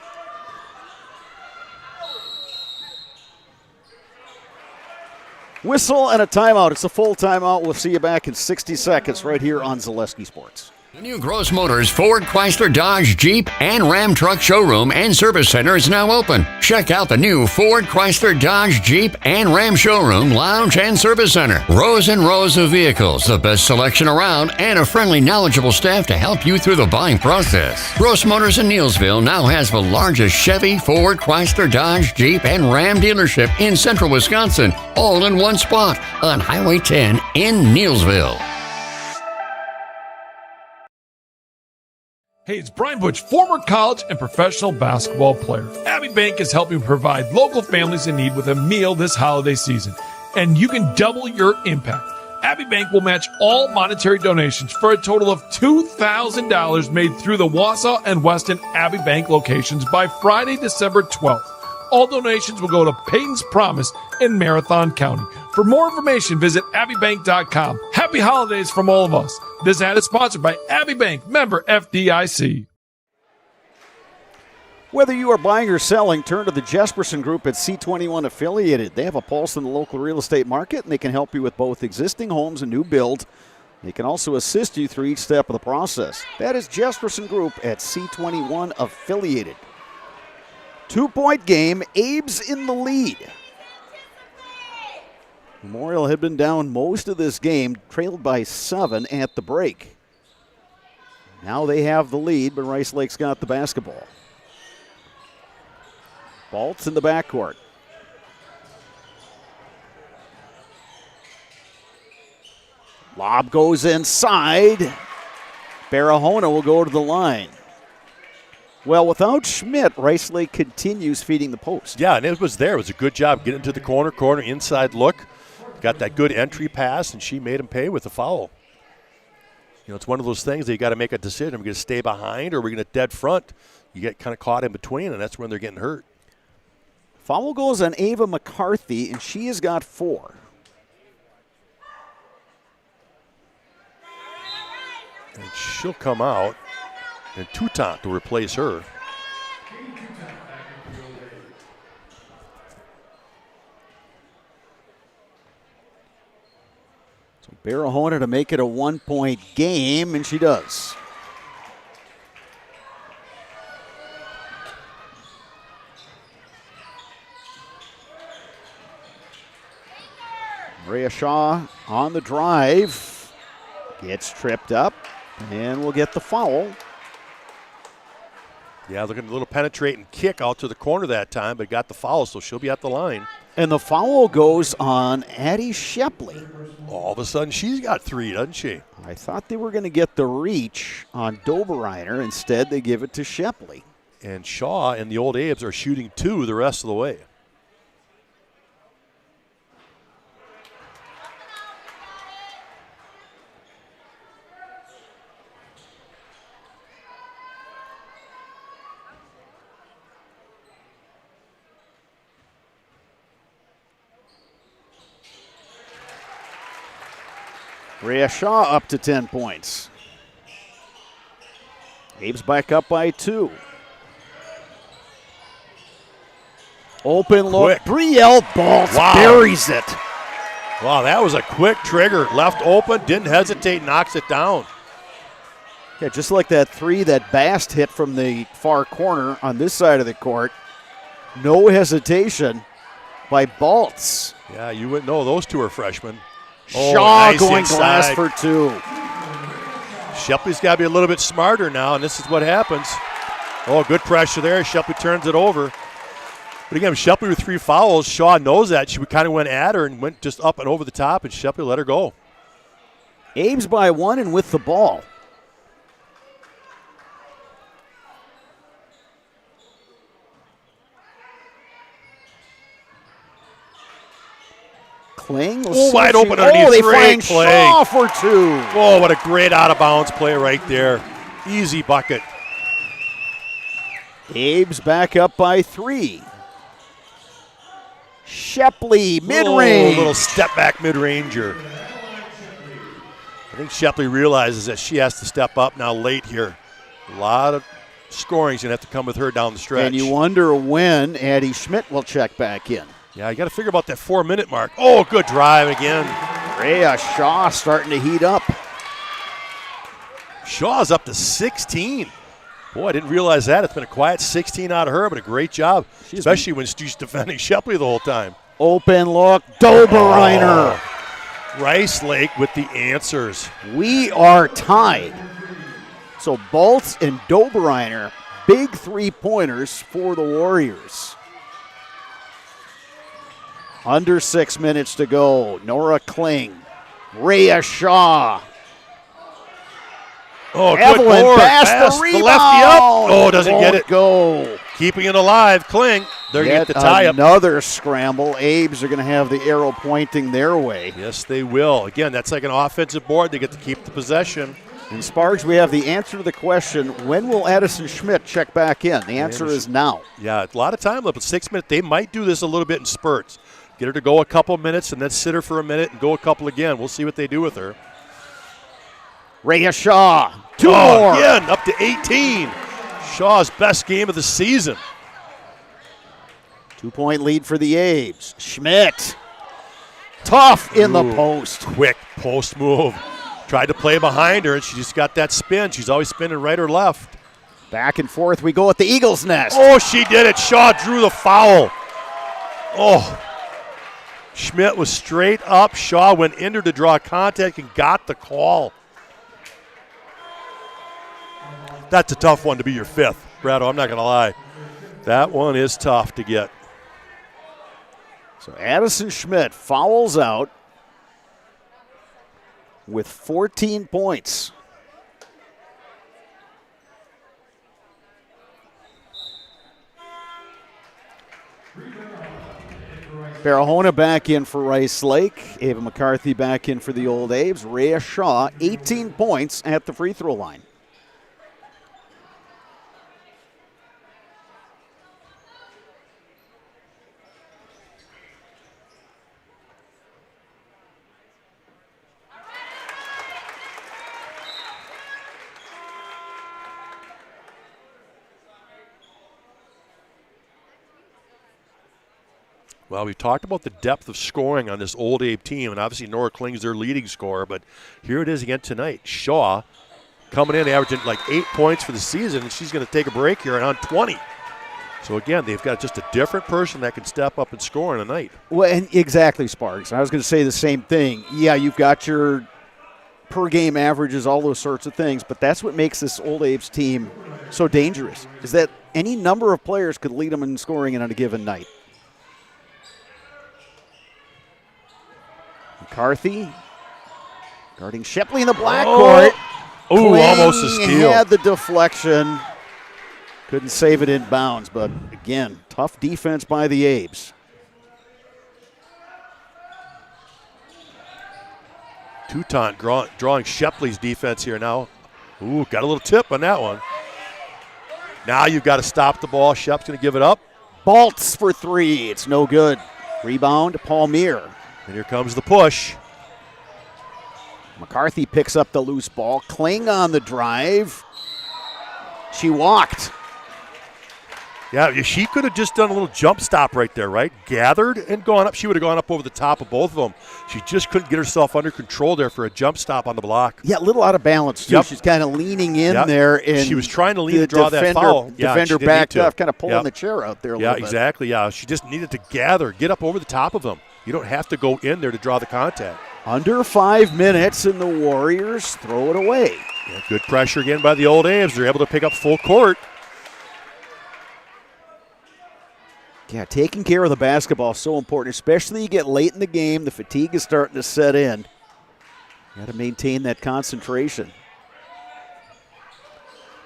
Whistle and a timeout. It's a full timeout. We'll see you back in 60 seconds right here on Zaleski Sports. The new Gross Motors Ford, Chrysler, Dodge, Jeep, and Ram Truck Showroom and Service Center is now open. Check out the new Ford, Chrysler, Dodge, Jeep, and Ram Showroom, Lounge, and Service Center. Rows and rows of vehicles, the best selection around, and a friendly, knowledgeable staff to help you through the buying process. Gross Motors in Neillsville now has the largest Chevy, Ford, Chrysler, Dodge, Jeep, and Ram dealership in central Wisconsin, all in one spot on Highway 10 in Neillsville. Hey, it's Brian Butch, former college and professional basketball player. Abbey Bank is helping provide local families in need with a meal this holiday season, and you can double your impact. Abbey Bank will match all monetary donations for a total of $2,000 made through the Wausau and Weston Abbey Bank locations by Friday, December 12th. All donations will go to Peyton's Promise in Marathon County. For more information, visit abbeybank.com. Happy holidays from all of us. This ad is sponsored by Abbey Bank, member FDIC. Whether you are buying or selling, turn to the Jesperson Group at C21 Affiliated. They have a pulse in the local real estate market, and they can help you with both existing homes and new build. They can also assist you through each step of the process. That is Jesperson Group at C21 Affiliated. 2-point game, Abe's in the lead. Memorial had been down most of this game, trailed by 7 at the break. Now they have the lead, but Rice Lake's got the basketball. Baltz in the backcourt. Lob goes inside. Barahona will go to the line. Well, without Schmidt, Rice Lake continues feeding the post. Yeah, and it was there. It was a good job getting to the corner, inside look. Got that good entry pass, and she made him pay with the foul. You know, it's one of those things that you got to make a decision. Are we going to stay behind or are we going to dead front? You get kind of caught in between, and that's when they're getting hurt. Foul goes on Ava McCarthy, and she has got 4. And she'll come out, and Toutant to replace her. So Barahona to make it a 1-point game, and she does. Maria Shaw on the drive, gets tripped up, and will get the foul. Yeah, looking a little penetrating kick out to the corner that time, but got the foul, so she'll be at the line. And the foul goes on Addie Shepley. All of a sudden, she's got 3, doesn't she? I thought they were going to get the reach on Doberreiner. Instead, they give it to Shepley. And Shaw and the Old Abes are shooting 2 the rest of the way. Rhea Shaw up to 10 points. Abe's back up by 2. Open look. Brielle Baltz buries it. Wow, that was a quick trigger. Left open, didn't hesitate, knocks it down. Yeah, just like that 3 that Bast hit from the far corner on this side of the court. No hesitation by Baltz. Yeah, you wouldn't know those 2 are freshmen. Shaw nice going inside. glass for 2. Shepley's got to be a little bit smarter now, and this is what happens. Oh, good pressure there. Shepley turns it over. But again, Shepley with 3 fouls. Shaw knows that. She kind of went at her and went just up and over the top, and Shepley let her go. Abe's by 1 and with the ball. Kling. Wide open underneath. They Great find play. Shaw for 2. Oh, what a great out-of-bounds play right there. Easy bucket. Abe's back up by 3. Shepley, mid-range. Little step-back mid-ranger. I think Shepley realizes that she has to step up now late here. A lot of scoring's going to have to come with her down the stretch. And you wonder when Addie Schmidt will check back in. Yeah, you got to figure about that 4-minute mark. Oh, good drive again. Rhea Shaw starting to heat up. Shaw's up to 16. Boy, I didn't realize that. It's been a quiet 16 out of her, but a great job, especially when she's defending Shepley the whole time. Open look, Doberreiner. Rice Lake with the answers. We are tied. So Baltz and Doberreiner, big 3-pointers for the Warriors. Under 6 minutes to go. Nora Kling. Rhea Shaw. Oh, good Evelyn board. Bass, the rebound. lefty up. Oh, doesn't get it. Go. Keeping it alive. Kling. They're going to get the tie up. Another scramble. Abes are going to have the arrow pointing their way. Yes, they will. Again, that's like an offensive board. They get to keep the possession. In Sparks, we have the answer to the question, when will Addison Schmidt check back in? The answer is now. Yeah, a lot of time left, but 6 minutes. They might do this a little bit in spurts. Get her to go a couple minutes and then sit her for a minute and go a couple again. We'll see what they do with her. Rhea Shaw, two more. Again, up to 18. Shaw's best game of the season. 2-point lead for the Abes. Schmidt, tough in the post. Quick post move. Tried to play behind her, and she just got that spin. She's always spinning right or left. Back and forth we go at the Eagles' nest. Oh, she did it. Shaw drew the foul. Oh. Schmidt was straight up. Shaw went in her to draw contact and got the call. That's a tough one to be your fifth, Brado. I'm not going to lie. That one is tough to get. So Addison Schmidt fouls out with 14 points. Barahona back in for Rice Lake. Ava McCarthy back in for the Old Abes. Rhea Shaw, 18 points at the free throw line. Well, we've talked about the depth of scoring on this Old Abe team, and obviously Nora Kling's their leading scorer, but here it is again tonight. Shaw coming in, averaging like 8 points for the season, and she's going to take a break here and on 20. So, again, they've got just a different person that can step up and score in a night. Well, and exactly, Sparks. I was going to say the same thing. Yeah, you've got your per-game averages, all those sorts of things, but that's what makes this Old Abe's team so dangerous, is that any number of players could lead them in scoring on a given night. McCarthy guarding Shepley in the black court. Oh, almost a steal. Had the deflection. Couldn't save it in bounds, but again, tough defense by the Abes. Touton drawing Shepley's defense here now. Ooh, got a little tip on that one. Now you've got to stop the ball. Shep's going to give it up. Baltz for three. It's no good. Rebound, Palmier. And here comes the push. McCarthy picks up the loose ball. Kling on the drive. She walked. Yeah, she could have just done a little jump stop right there, right? Gathered and gone up. She would have gone up over the top of both of them. She just couldn't get herself under control there for a jump stop on the block. Yeah, a little out of balance, too. Yep. She's kind of leaning in there. And she was trying to lean to draw that foul. Defender backed up, kind of pulling the chair out there a little bit. Yeah, exactly. Yeah, she just needed to gather, get up over the top of them. You don't have to go in there to draw the contact. Under 5 minutes, and the Warriors throw it away. Yeah, good pressure again by the Old Abes. They're able to pick up full court. Yeah, taking care of the basketball is so important, especially you get late in the game. The fatigue is starting to set in. You got to maintain that concentration.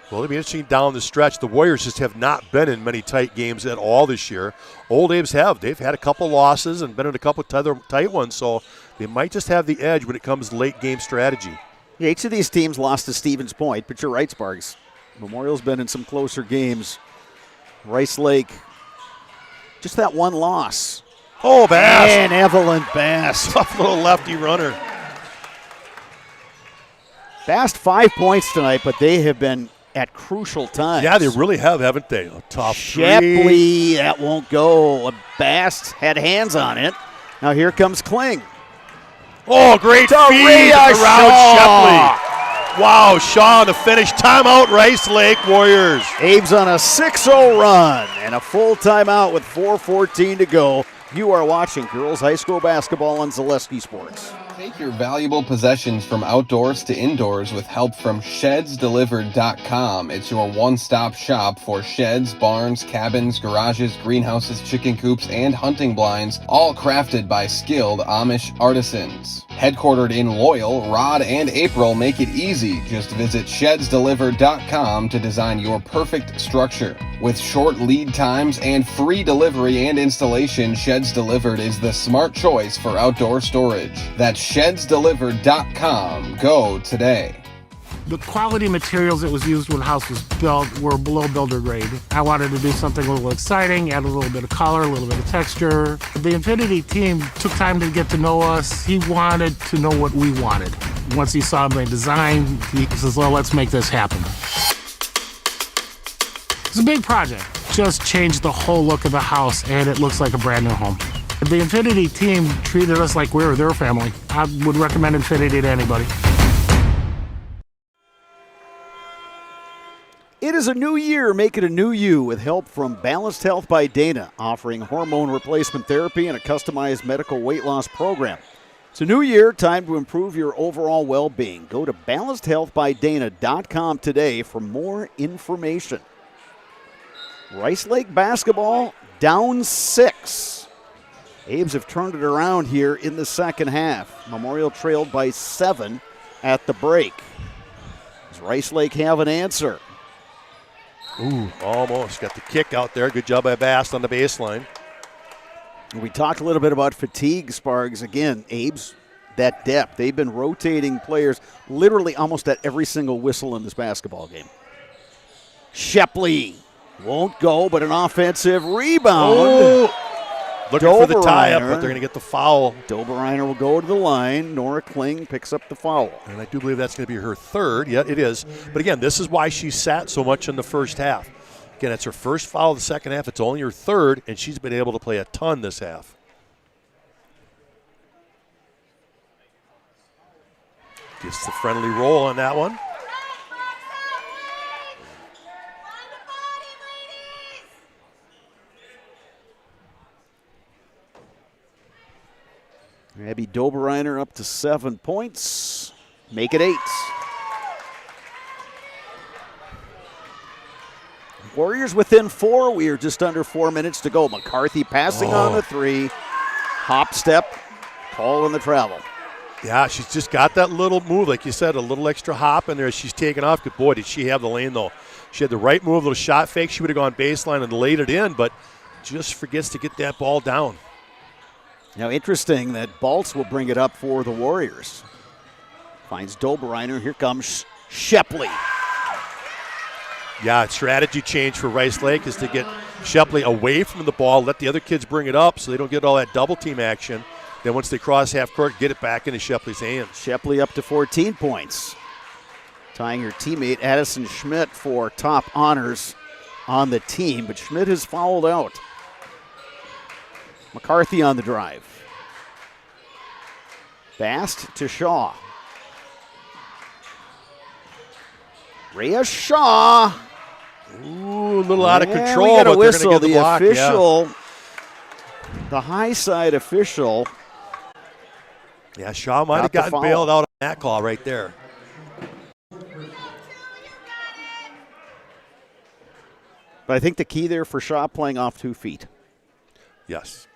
Well, it'll be interesting down the stretch. The Warriors just have not been in many tight games at all this year. Old Abes have. They've had a couple losses and been in a couple tight ones, so they might just have the edge when it comes to late game strategy. Yeah, each of these teams lost to Stevens Point, but you're right, Sparks. Memorial's been in some closer games. Rice Lake, just that one loss. Oh, Bass. And Evelyn Bass. Tough little lefty runner. Bass 5 points tonight, but they have been at crucial times. Yeah, they really have, haven't they? A tough Shepley, that won't go. Bass had hands on it. Now here comes Kling. Oh, great feed around Shepley. Wow, Shaw to finish. Timeout, Rice Lake Warriors. Abe's on a 6-0 run and a full timeout with 4:14 to go. You are watching girls high school basketball on Zaleski Sports. Take your valuable possessions from outdoors to indoors with help from ShedsDelivered.com. It's your one-stop shop for sheds, barns, cabins, garages, greenhouses, chicken coops, and hunting blinds, all crafted by skilled Amish artisans. Headquartered in Loyal, Rod and April make it easy. Just visit shedsdelivered.com to design your perfect structure. With short lead times and free delivery and installation, Sheds Delivered is the smart choice for outdoor storage. That's shedsdelivered.com. Go today. The quality materials that was used when the house was built were below builder grade. I wanted to do something a little exciting, add a little bit of color, a little bit of texture. The Infinity team took time to get to know us. He wanted to know what we wanted. Once he saw my design, he says, well, let's make this happen. It's a big project. Just changed the whole look of the house, and it looks like a brand new home. The Infinity team treated us like we were their family. I would recommend Infinity to anybody. It is a new year. Make it a new you with help from Balanced Health by Dana, offering hormone replacement therapy and a customized medical weight loss program. It's a new year, time to improve your overall well-being. Go to balancedhealthbydana.com today for more information. Rice Lake basketball down 6. Abes have turned it around here in the second half. Memorial trailed by 7 at the break. Does Rice Lake have an answer? Ooh, almost. Got the kick out there. Good job by Bast on the baseline. We talked a little bit about fatigue, Spargs. Again, Abe's, that depth. They've been rotating players literally almost at every single whistle in this basketball game. Shepley won't go, but an offensive rebound. Oh. Looking for the tie-up, but they're going to get the foul. Doberreiner will go to the line. Nora Kling picks up the foul. And I do believe that's going to be her third. Yeah, it is. But again, this is why she sat so much in the first half. Again, it's her first foul of the second half. It's only her third, and she's been able to play a ton this half. Gets the friendly roll on that one. Abby Doberreiner up to 7 points. Make it 8. Warriors within 4. We are just under 4 minutes to go. McCarthy passing on the 3. Hop step. Call in the travel. Yeah, she's just got that little move, like you said, a little extra hop in there as she's taking off. Good boy, did she have the lane, though. She had the right move, little shot fake. She would have gone baseline and laid it in, but just forgets to get that ball down. Now, interesting that Baltz will bring it up for the Warriors. Finds Doberreiner. Here comes Shepley. Yeah, strategy change for Rice Lake is to get Shepley away from the ball, let the other kids bring it up so they don't get all that double team action. Then once they cross half court, get it back into Shepley's hands. Shepley up to 14 points. Tying her teammate Addison Schmidt for top honors on the team, but Schmidt has fouled out. McCarthy on the drive. Bast to Shaw. Rhea Shaw. Ooh, a little out of control. We got a whistle. The block, official, the high side official. Yeah, Shaw might have gotten bailed out on that call right there. But I think the key there for Shaw playing off 2 feet. Yes.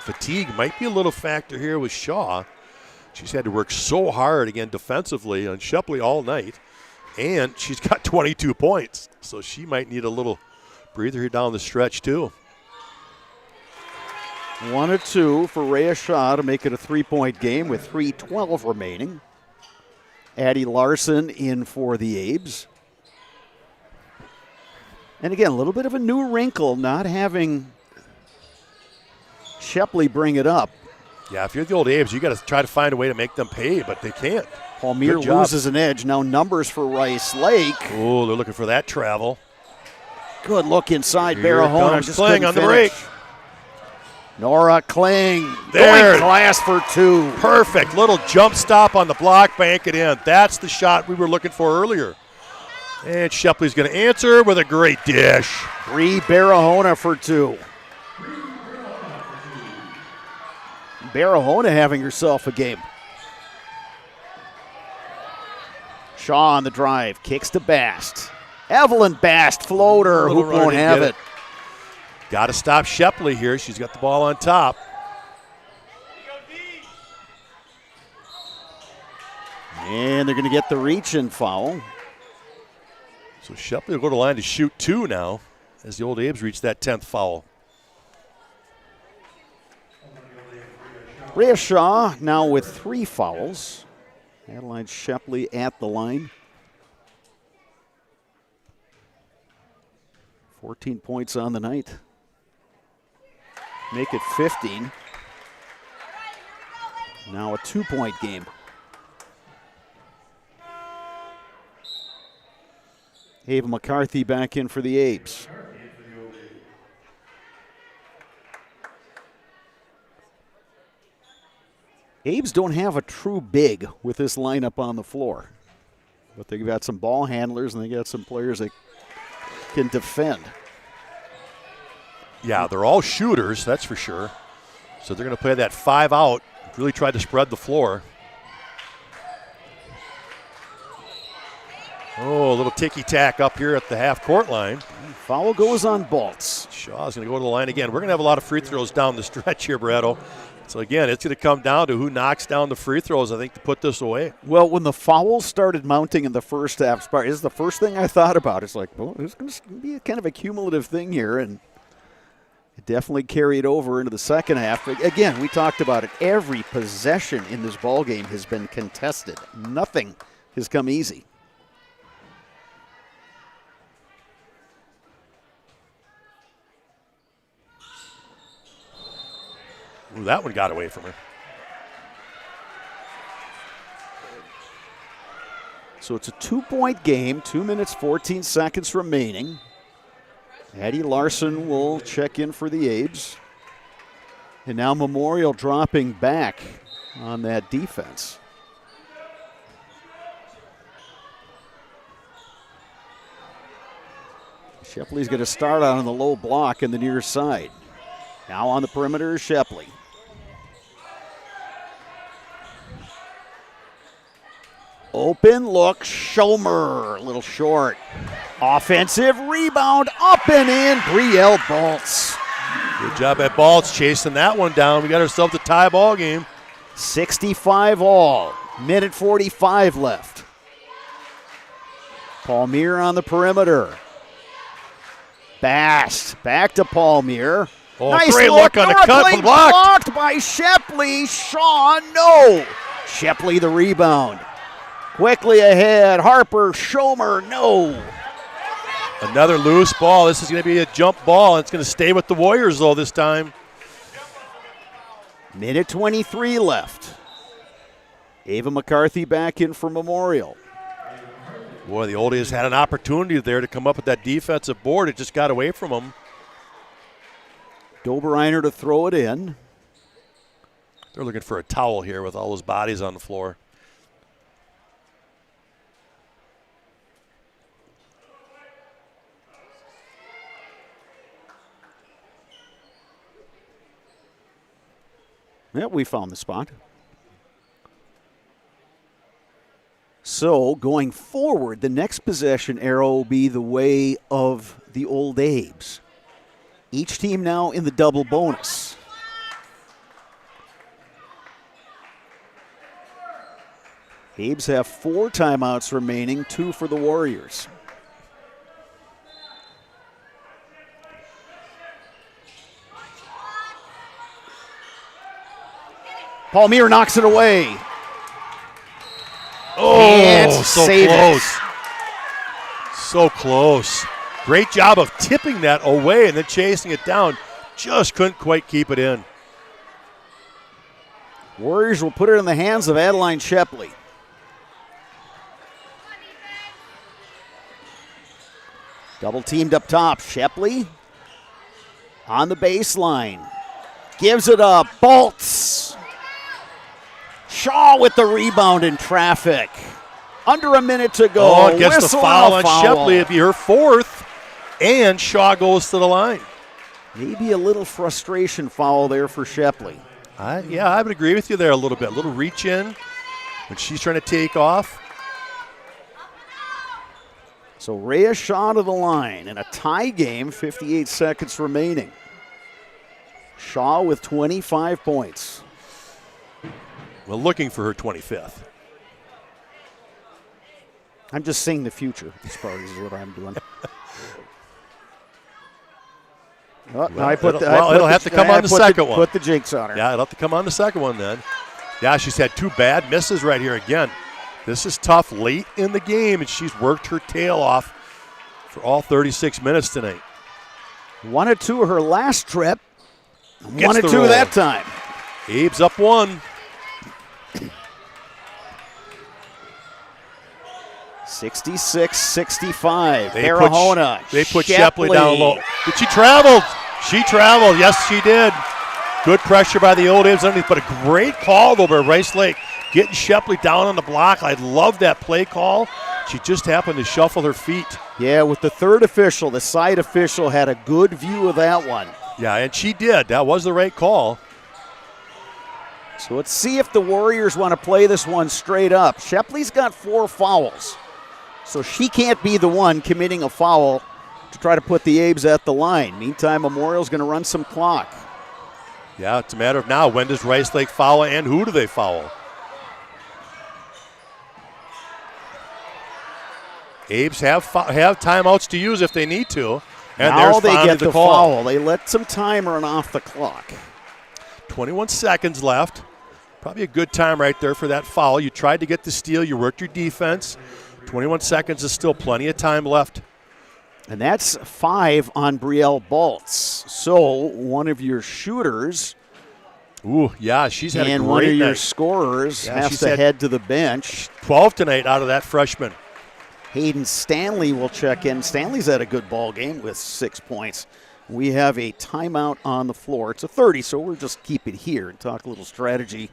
Fatigue might be a little factor here with Shaw. She's had to work so hard again defensively on Shepley all night, and she's got 22 points, so she might need a little breather here down the stretch too. 1 of 2 for Rhea Shaw to make it a 3-point game with 3:12 remaining. Addie Larson in for the Abes. And again, a little bit of a new wrinkle not having Shepley bring it up. Yeah, if you're the old Abes, you got to try to find a way to make them pay, but they can't. Palmier loses an edge. Now numbers for Rice Lake. Oh, they're looking for that travel. Good look inside. Barahona just Kling on the break. Nora Kling there. Going glass for 2. Perfect. Little jump stop on the block, bank it in. That's the shot we were looking for earlier. And Shepley's going to answer with a great dish. Bree Barahona for 2. Barahona having herself a game. Shaw on the drive. Kicks to Bast. Evelyn Bast, floater. Who won't have it? Got to stop Shepley here. She's got the ball on top. And they're going to get the reach-in foul. So Shepley will go to the line to shoot 2 now as the Old Abes reach that 10th foul. Rhea Shaw now with 3 fouls. Adeline Shepley at the line. 14 points on the night. Make it 15. Now a 2-point game. Ava McCarthy back in for the Abes. Abes don't have a true big with this lineup on the floor. But they've got some ball handlers and they got some players that can defend. Yeah, they're all shooters, that's for sure. So they're going to play that 5 out, really try to spread the floor. Oh, a little ticky-tack up here at the half-court line. Foul goes on Baltz. Shaw's going to go to the line again. We're going to have a lot of free throws down the stretch here, Bretto. So, again, it's going to come down to who knocks down the free throws, I think, to put this away. Well, when the fouls started mounting in the first half, this is the first thing I thought about. It's like, well, there's going to be a kind of a cumulative thing here, and it definitely carried over into the second half. But again, we talked about it. Every possession in this ballgame has been contested. Nothing has come easy. Ooh, that one got away from her. So it's a 2-point game, 2 minutes, 14 seconds remaining. Addie Larson will check in for the Abes. And now Memorial dropping back on that defense. Shepley's going to start out on the low block in the near side. Now on the perimeter is Shepley. Open look, Schomer, a little short. Offensive rebound, up and in, Brielle Baltz. Good job at Baltz chasing that one down. We got ourselves a tie ball game. 65 all, minute 45 left. Palmier on the perimeter. Bast, back to Palmier. Oh, nice great look on the cut, Northly blocked by Shepley. Shaw, no. Shepley the rebound. Quickly ahead, Harper, Schomer, no. Another loose ball. This is going to be a jump ball. It's going to stay with the Warriors, though, this time. Minute 23 left. Ava McCarthy back in for Memorial. Boy, the Oldies had an opportunity there to come up with that defensive board. It just got away from them. Dobereiner to throw it in. They're looking for a towel here with all those bodies on the floor. Yeah, we found the spot. So going forward, the next possession arrow will be the way of the Old Abes. Each team now in the double bonus. Abes have 4 timeouts remaining, 2 for the Warriors. Palmier knocks it away. Oh, so close. So close. Great job of tipping that away and then chasing it down. Just couldn't quite keep it in. Warriors will put it in the hands of Adeline Shepley. Double teamed up top. Shepley on the baseline. Gives it up. Baltz. Shaw with the rebound in traffic. Under a minute to go. Oh, gets the foul on Shepley. It'd be her 4th. And Shaw goes to the line. Maybe a little frustration foul there for Shepley. Yeah, I would agree with you there a little bit. A little reach in when she's trying to take off. So Rhea Shaw to the line in a tie game, 58 seconds remaining. Shaw with 25 points. Well, looking for her 25th. I'm just seeing the future. This part is what I'm doing. It'll have to come on the second one. Put the jinx on her. Yeah, it'll have to come on the second one then. Yeah, she's had 2 bad misses right here again. This is tough late in the game, and she's worked her tail off for all 36 minutes tonight. 1 of 2 her last trip. Gets 1 of 2 roll. that time. Abe's up 1. 66-65. They put Shepley Shepley down low. But she traveled. She traveled. Yes, she did. Good pressure by the Old Ames underneath, but a great call though by Rice Lake. Getting Shepley down on the block. I love that play call. She just happened to shuffle her feet. Yeah, with the third official, the side official had a good view of that one. Yeah, and she did. That was the right call. So let's see if the Warriors want to play this one straight up. Shepley's got 4 fouls, so she can't be the one committing a foul to try to put the Abes at the line. Meantime, Memorial's going to run some clock. Yeah, it's a matter of now, when does Rice Lake foul and who do they foul? Abes have timeouts to use if they need to. And now they get the call. foul. They let some time run off the clock. 21 seconds left. Probably a good time right there for that foul. You tried to get the steal. You worked your defense. 21 seconds is still plenty of time left. And that's 5 on Brielle Baltz. So one of your shooters. Ooh, yeah, she's had a great and one of your night. scorers Yeah, has to head to the bench. 12 tonight out of that freshman. Hayden Stanley will check in. Stanley's had a good ball game with 6 points. We have a timeout on the floor. It's a 30, so we'll just keep it here and talk a little strategy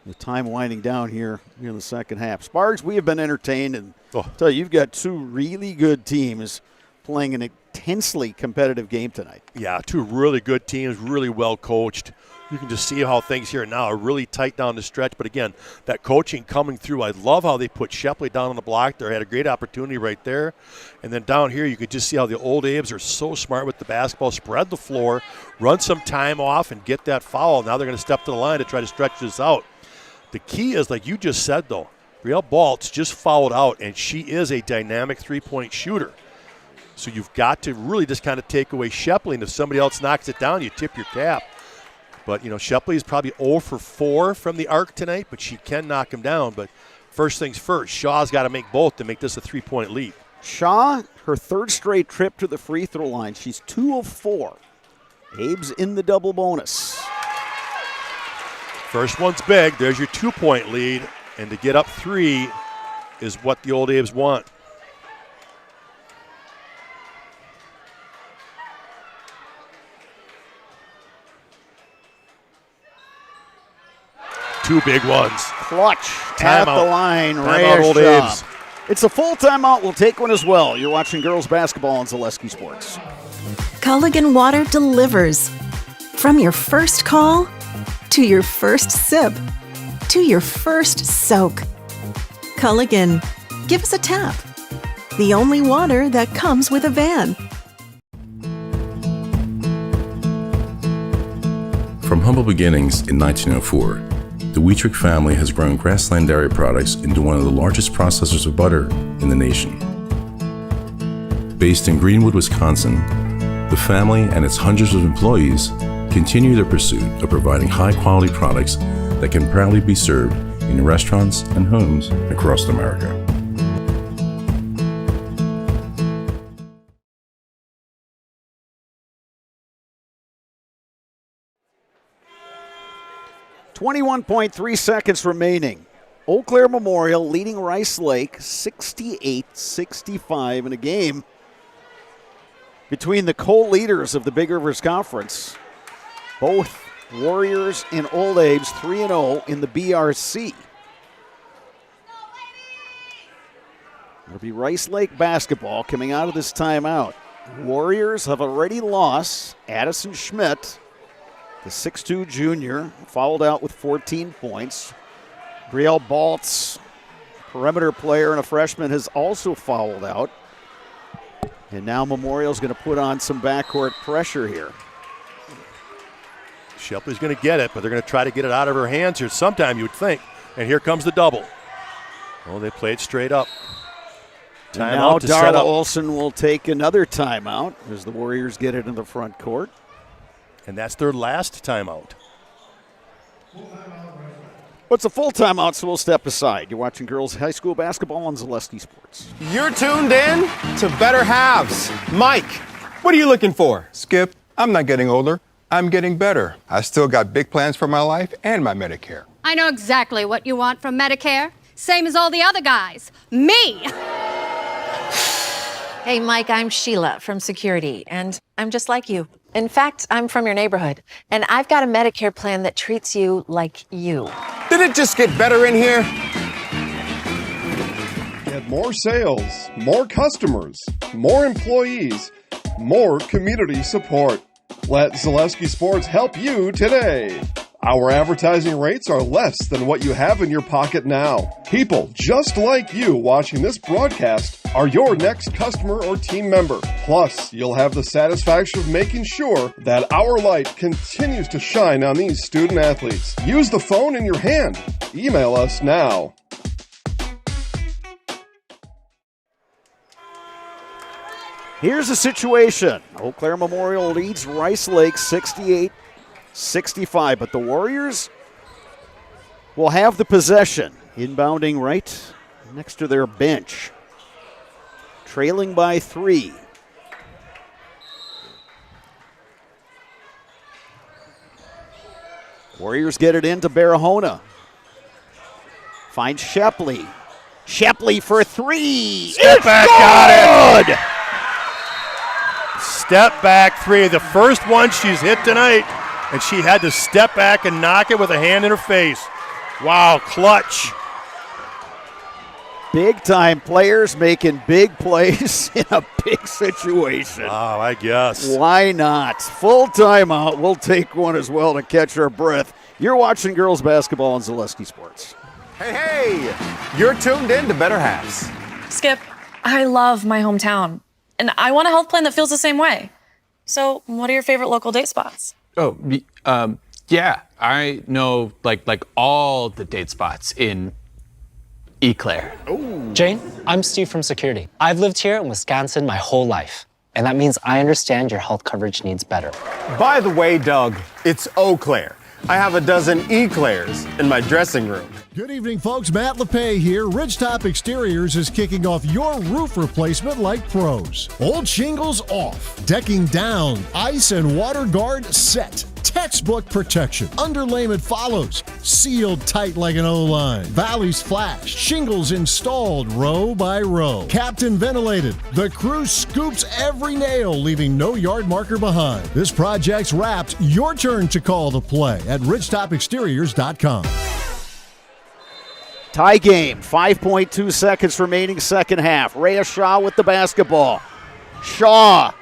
with time winding down here in the second half. Sparks, we have been entertained, and I'll tell you, you've got 2 really good teams playing an intensely competitive game tonight. Yeah, 2 really good teams, really well coached. You can just see how things here now are really tight down the stretch. But again, that coaching coming through, I love how they put Shepley down on the block there. Had a great opportunity right there. And then down here, you could just see how the Old Abes are so smart with the basketball. Spread the floor, run some time off, and get that foul. Now they're going to step to the line to try to stretch this out. The key is, like you just said, though, Brielle Baltz just fouled out, and she is a dynamic three-point shooter. So you've got to really just kind of take away Shepley, and if somebody else knocks it down, you tip your cap. But, you know, Shepley is probably 0 for 4 from the arc tonight, but she can knock him down. But first things first, Shaw's got to make both to make this a 3-point lead. Shaw, her 3rd straight trip to the free throw line. She's 2 of 4. Abe's in the double bonus. First one's big. There's your 2-point lead. And to get up 3 is what the Old Abes want. Two big ones. Clutch at the line. Timeout, Old Abes. It's a full timeout. We'll take one as well. You're watching girls basketball on Zaleski Sports. Culligan Water delivers. From your first call to your first sip to your first soak. Culligan, give us a tap. The only water that comes with a van. From humble beginnings in 1904, the Wheatrick family has grown Grassland Dairy products into one of the largest processors of butter in the nation. Based in Greenwood, Wisconsin, the family and its hundreds of employees continue their pursuit of providing high-quality products that can proudly be served in restaurants and homes across America. .3 seconds remaining. Eau Claire Memorial leading Rice Lake 68-65 in a game between the co-leaders of the Big Rivers Conference. Both Warriors and Old Abes 3-0 in the BRC. It'll be Rice Lake basketball coming out of this timeout. Warriors have already lost Addison Schmidt, the 6'2 junior, fouled out with 14 points. Brielle Baltz, perimeter player and a freshman, has also fouled out. And now Memorial's going to put on some backcourt pressure here. Shepley's going to get it, but they're going to try to get it out of her hands here sometime, you would think. And here comes the double. Oh, they played straight up. Now Darla Olsen will take another timeout as the Warriors get it in the front court. And that's their last timeout. It's a full timeout, so we'll step aside. You're watching girls high school basketball on Zaleski Sports. You're tuned in to Better Halves. Mike, what are you looking for? Skip, I'm not getting older. I'm getting better. I still got big plans for my life and my Medicare. I know exactly what you want from Medicare. Same as all the other guys. Me! Hey, Mike, I'm Sheila from Security, and I'm just like you. In fact, I'm from your neighborhood, and I've got a Medicare plan that treats you like you. Did it just get better in here? Get more sales, more customers, more employees, more community support. Let Zaleski Sports help you today. Our advertising rates are less than what you have in your pocket now. People just like you watching this broadcast are your next customer or team member. Plus, you'll have the satisfaction of making sure that our light continues to shine on these student athletes. Use the phone in your hand. Email us now. Here's the situation. Eau Claire Memorial leads Rice Lake 68-65, but the Warriors will have the possession, inbounding right next to their bench, trailing by 3. Warriors get it into Barahona. Finds Shepley. Shepley for 3. Step back, got it. Step back 3, the first one she's hit tonight, and she had to step back and knock it with a hand in her face. Wow, clutch. Big-time players making big plays in a big situation. Wow, I guess. Why not? Full timeout. We'll take one as well to catch our breath. You're watching girls basketball on Zaleski Sports. Hey, you're tuned in to Better Halves. Skip, I love my hometown, and I want a health plan that feels the same way. So, what are your favorite local date spots? Oh, yeah, I know like all the date spots in Eau Claire. Jane, I'm Steve from Security. I've lived here in Wisconsin my whole life, and that means I understand your health coverage needs better. By the way, Doug, it's Eau Claire. I have a dozen eclairs in my dressing room. Good evening, folks. Matt LePay here. Ridgetop Exteriors is kicking off your roof replacement like pros. Old shingles off, decking down, ice and water guard set. Textbook protection. Underlayment follows. Sealed tight like an O-line. Valleys flashed. Shingles installed row by row. Captain ventilated. The crew scoops every nail, leaving no yard marker behind. This project's wrapped. Your turn to call the play at ridgetopexteriors.com. Tie game. 5.2 seconds remaining second half. Rhea Shaw with the basketball. Shaw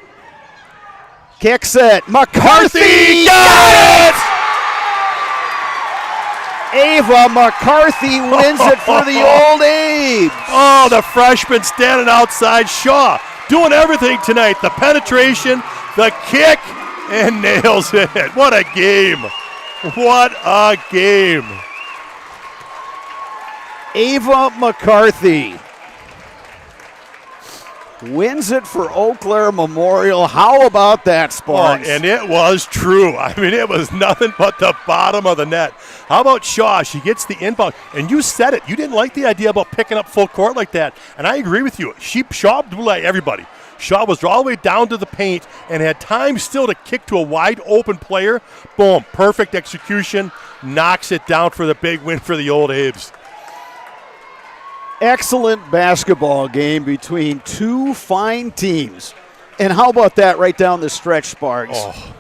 kicks it. McCarthy got it! Ava McCarthy wins it for the Old A's. Oh, the freshman standing outside. Shaw doing everything tonight. The penetration, the kick, and nails it. What a game. What a game. Ava McCarthy wins it for Eau Claire Memorial. How about that, Sparks? Oh, and it was true. I mean, it was nothing but the bottom of the net. How about Shaw? She gets the inbound. And you said it. You didn't like the idea about picking up full court like that. And I agree with you. Shaw blew like everybody. Shaw was all the way down to the paint and had time still to kick to a wide open player. Boom. Perfect execution. Knocks it down for the big win for the Old A's. Excellent basketball game between two fine teams. And how about that right down the stretch, Sparks? Oh.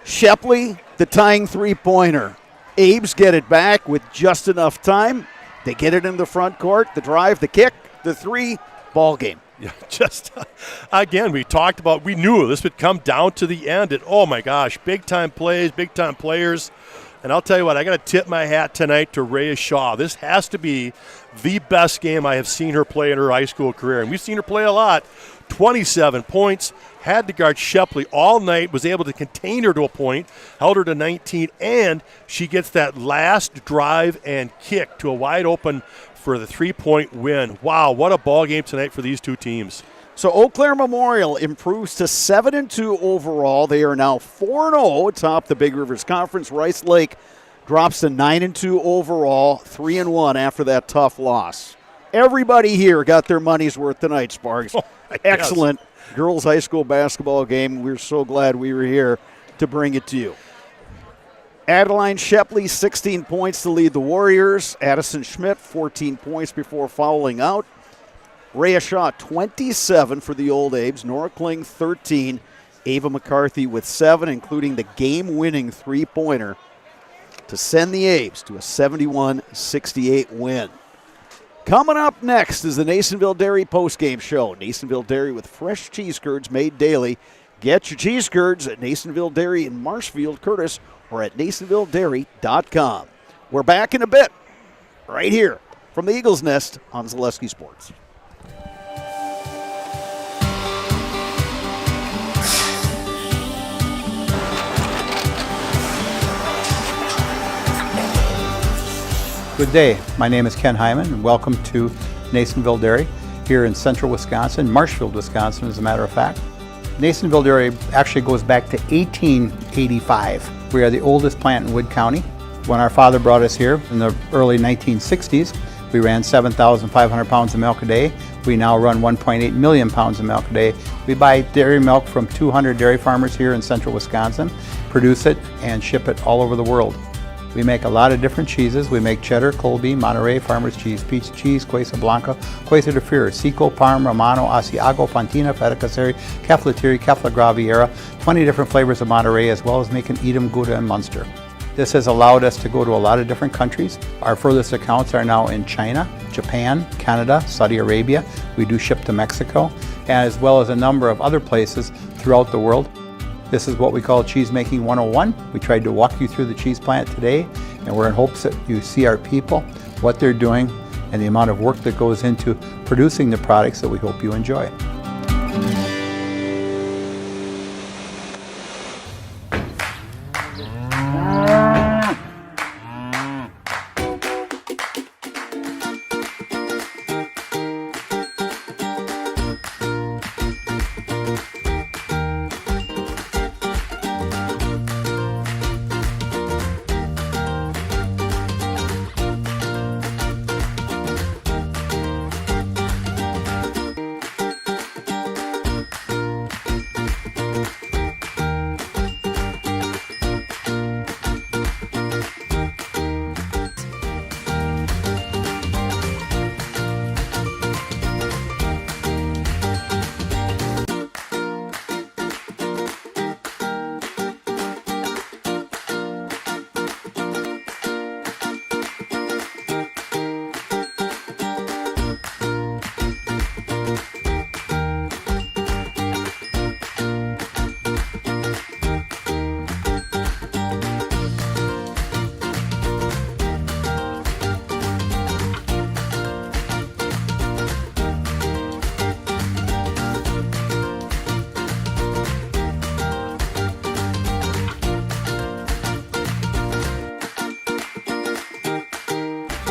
Shepley, the tying three-pointer. Abe's get it back with just enough time. They get it in the front court, the drive, the kick, the three, ball game. Yeah, just, again, we knew this would come down to the end. And, oh, my gosh, big-time plays, big-time players. And I'll tell you what, I got to tip my hat tonight to Rhea Shaw. This has to be the best game I have seen her play in her high school career. And we've seen her play a lot. 27 points. Had to guard Shepley all night, was able to contain her to a point, held her to 19, and she gets that last drive and kick to a wide open for the 3-point win. Wow, what a ball game tonight for these two teams. So Eau Claire Memorial improves to 7-2 overall. They are now 4-0 atop the Big Rivers Conference. Rice Lake drops to 9-2 overall, 3-1 after that tough loss. Everybody here got their money's worth tonight, Sparks. Excellent girls high school basketball game. We're so glad we were here to bring it to you. Adeline Shepley, 16 points to lead the Warriors. Addison Schmidt, 14 points before fouling out. Rhea Shaw, 27 for the Old Abes. Nora Kling, 13. Ava McCarthy with 7, including the game-winning three-pointer to send the Abes to a 71-68 win. Coming up next is the Nasonville Dairy postgame show. Nasonville Dairy with fresh cheese curds made daily. Get your cheese curds at Nasonville Dairy in Marshfield, Curtis, or at NasonvilleDairy.com. We're back in a bit, right here from the Eagles Nest on Zaleski Sports. Good day. My name is Ken Hyman, and welcome to Nasonville Dairy here in central Wisconsin, Marshfield, Wisconsin, as a matter of fact. Nasonville Dairy actually goes back to 1885. We are the oldest plant in Wood County. When our father brought us here in the early 1960s, we ran 7,500 pounds of milk a day. We now run 1.8 million pounds of milk a day. We buy dairy milk from 200 dairy farmers here in central Wisconsin, produce it, and ship it all over the world. We make a lot of different cheeses. We make cheddar, Colby, Monterey, Farmer's Cheese, Peach Cheese, Quesa Blanca, Quesa de Freer, Seco, Parm, Romano, Asiago, Fontina, Feta Caseri, Caflatiri, Cafla Graviera, 20 different flavors of Monterey, as well as making Edam, Gouda, and Munster. This has allowed us to go to a lot of different countries. Our furthest accounts are now in China, Japan, Canada, Saudi Arabia. We do ship to Mexico, as well as a number of other places throughout the world. This is what we call Cheese Making 101. We tried to walk you through the cheese plant today, and we're in hopes that you see our people, what they're doing, and the amount of work that goes into producing the products that we hope you enjoy.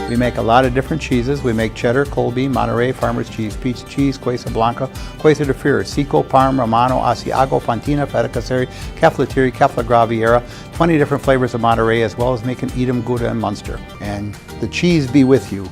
We make a lot of different cheeses. We make cheddar, Colby, Monterey, Farmer's Cheese, Peach Cheese, Quesa Blanca, Quesa de Freer, Seco, Parm, Romano, Asiago, Fontina, Feta Caseri, Caflatiri, Cafla Graviera, 20 different flavors of Monterey, as well as making Edam, Gouda, and Munster. And the cheese be with you.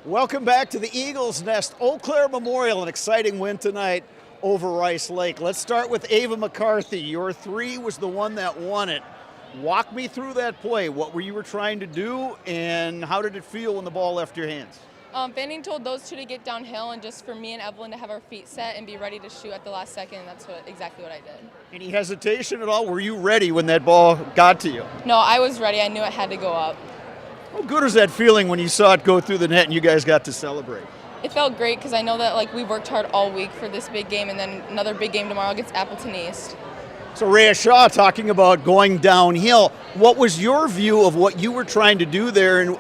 Welcome back to the Eagles Nest. Eau Claire Memorial, an exciting win tonight over Rice Lake. Let's start with Ava McCarthy. Your three was the one that won it. Walk me through that play. What were you trying to do, and how did it feel when the ball left your hands? Fanning told those two to get downhill and just for me and Evelyn to have our feet set and be ready to shoot at the last second. That's exactly what I did. Any hesitation at all? Were you ready when that ball got to you? No, I was ready. I knew it had to go up. How good was that feeling when you saw it go through the net and you guys got to celebrate? It felt great because I know that we worked hard all week for this big game, and then another big game tomorrow against Appleton East. So Rhea Shaw talking about going downhill. What was your view of what you were trying to do there? And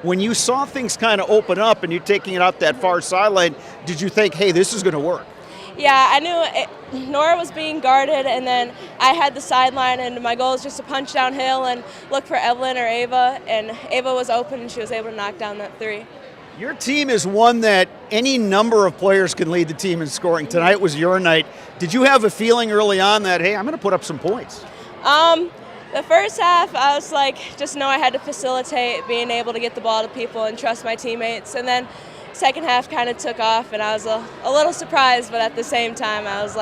when you saw things kind of open up and you taking it up that far sideline, did you think, hey, this is going to work? Yeah, I knew Nora was being guarded, and then I had the sideline, and my goal was just to punch downhill and look for Evelyn or Ava, and Ava was open, and she was able to knock down that three. Your team is one that any number of players can lead the team in scoring. Tonight was your night. Did you have a feeling early on that, hey, I'm going to put up some points? The first half, I was just know I had to facilitate being able to get the ball to people and trust my teammates, and then second half kind of took off, and I was a little surprised, but at the same time, I was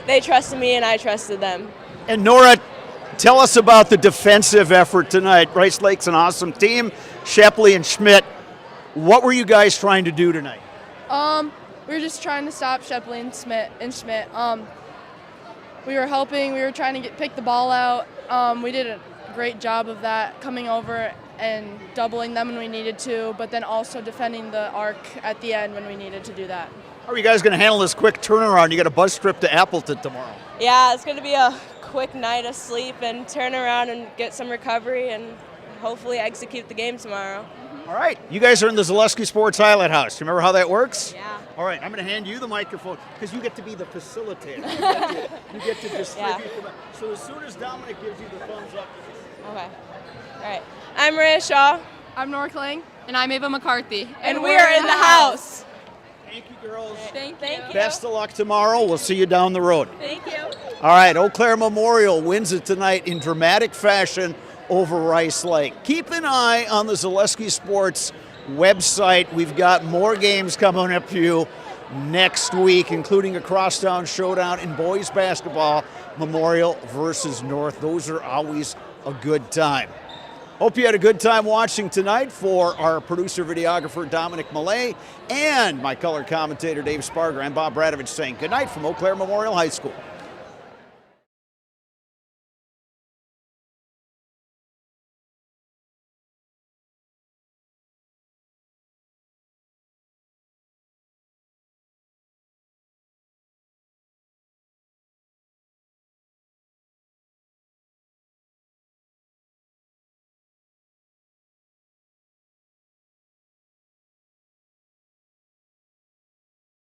they trusted me and I trusted them. And Nora, tell us about the defensive effort tonight. Rice Lake's an awesome team. Shepley and Schmidt, what were you guys trying to do tonight? We were just trying to stop Shepley and Schmidt. We were helping. We were trying to pick the ball out. We did a great job of that, coming over and doubling them when we needed to, but then also defending the arc at the end when we needed to do that. How are you guys going to handle this quick turnaround? You got a bus trip to Appleton tomorrow. Yeah, it's going to be a quick night of sleep and turn around and get some recovery and hopefully execute the game tomorrow. All right, you guys are in the Zaleski Sports Highlight House. You remember how that works? Yeah. All right, I'm going to hand you the microphone because you get to be the facilitator. You get to distribute them. So as soon as Dominic gives you the thumbs up. Okay. All right. I'm Rhea Shaw. I'm Nora Kling. And I'm Ava McCarthy. And we are in the house. Thank you, girls. Thank you. Best of luck tomorrow. We'll see you down the road. Thank you. All right, Eau Claire Memorial wins it tonight in dramatic fashion over Rice Lake. Keep an eye on the Zaleski Sports website. We've got more games coming up for you next week, including a crosstown showdown in boys basketball, Memorial versus North. Those are always a good time. Hope you had a good time watching tonight. For our producer-videographer Dominic Millay and my color commentator Dave Sparger, I'm Bob Bradovich saying good night from Eau Claire Memorial High School.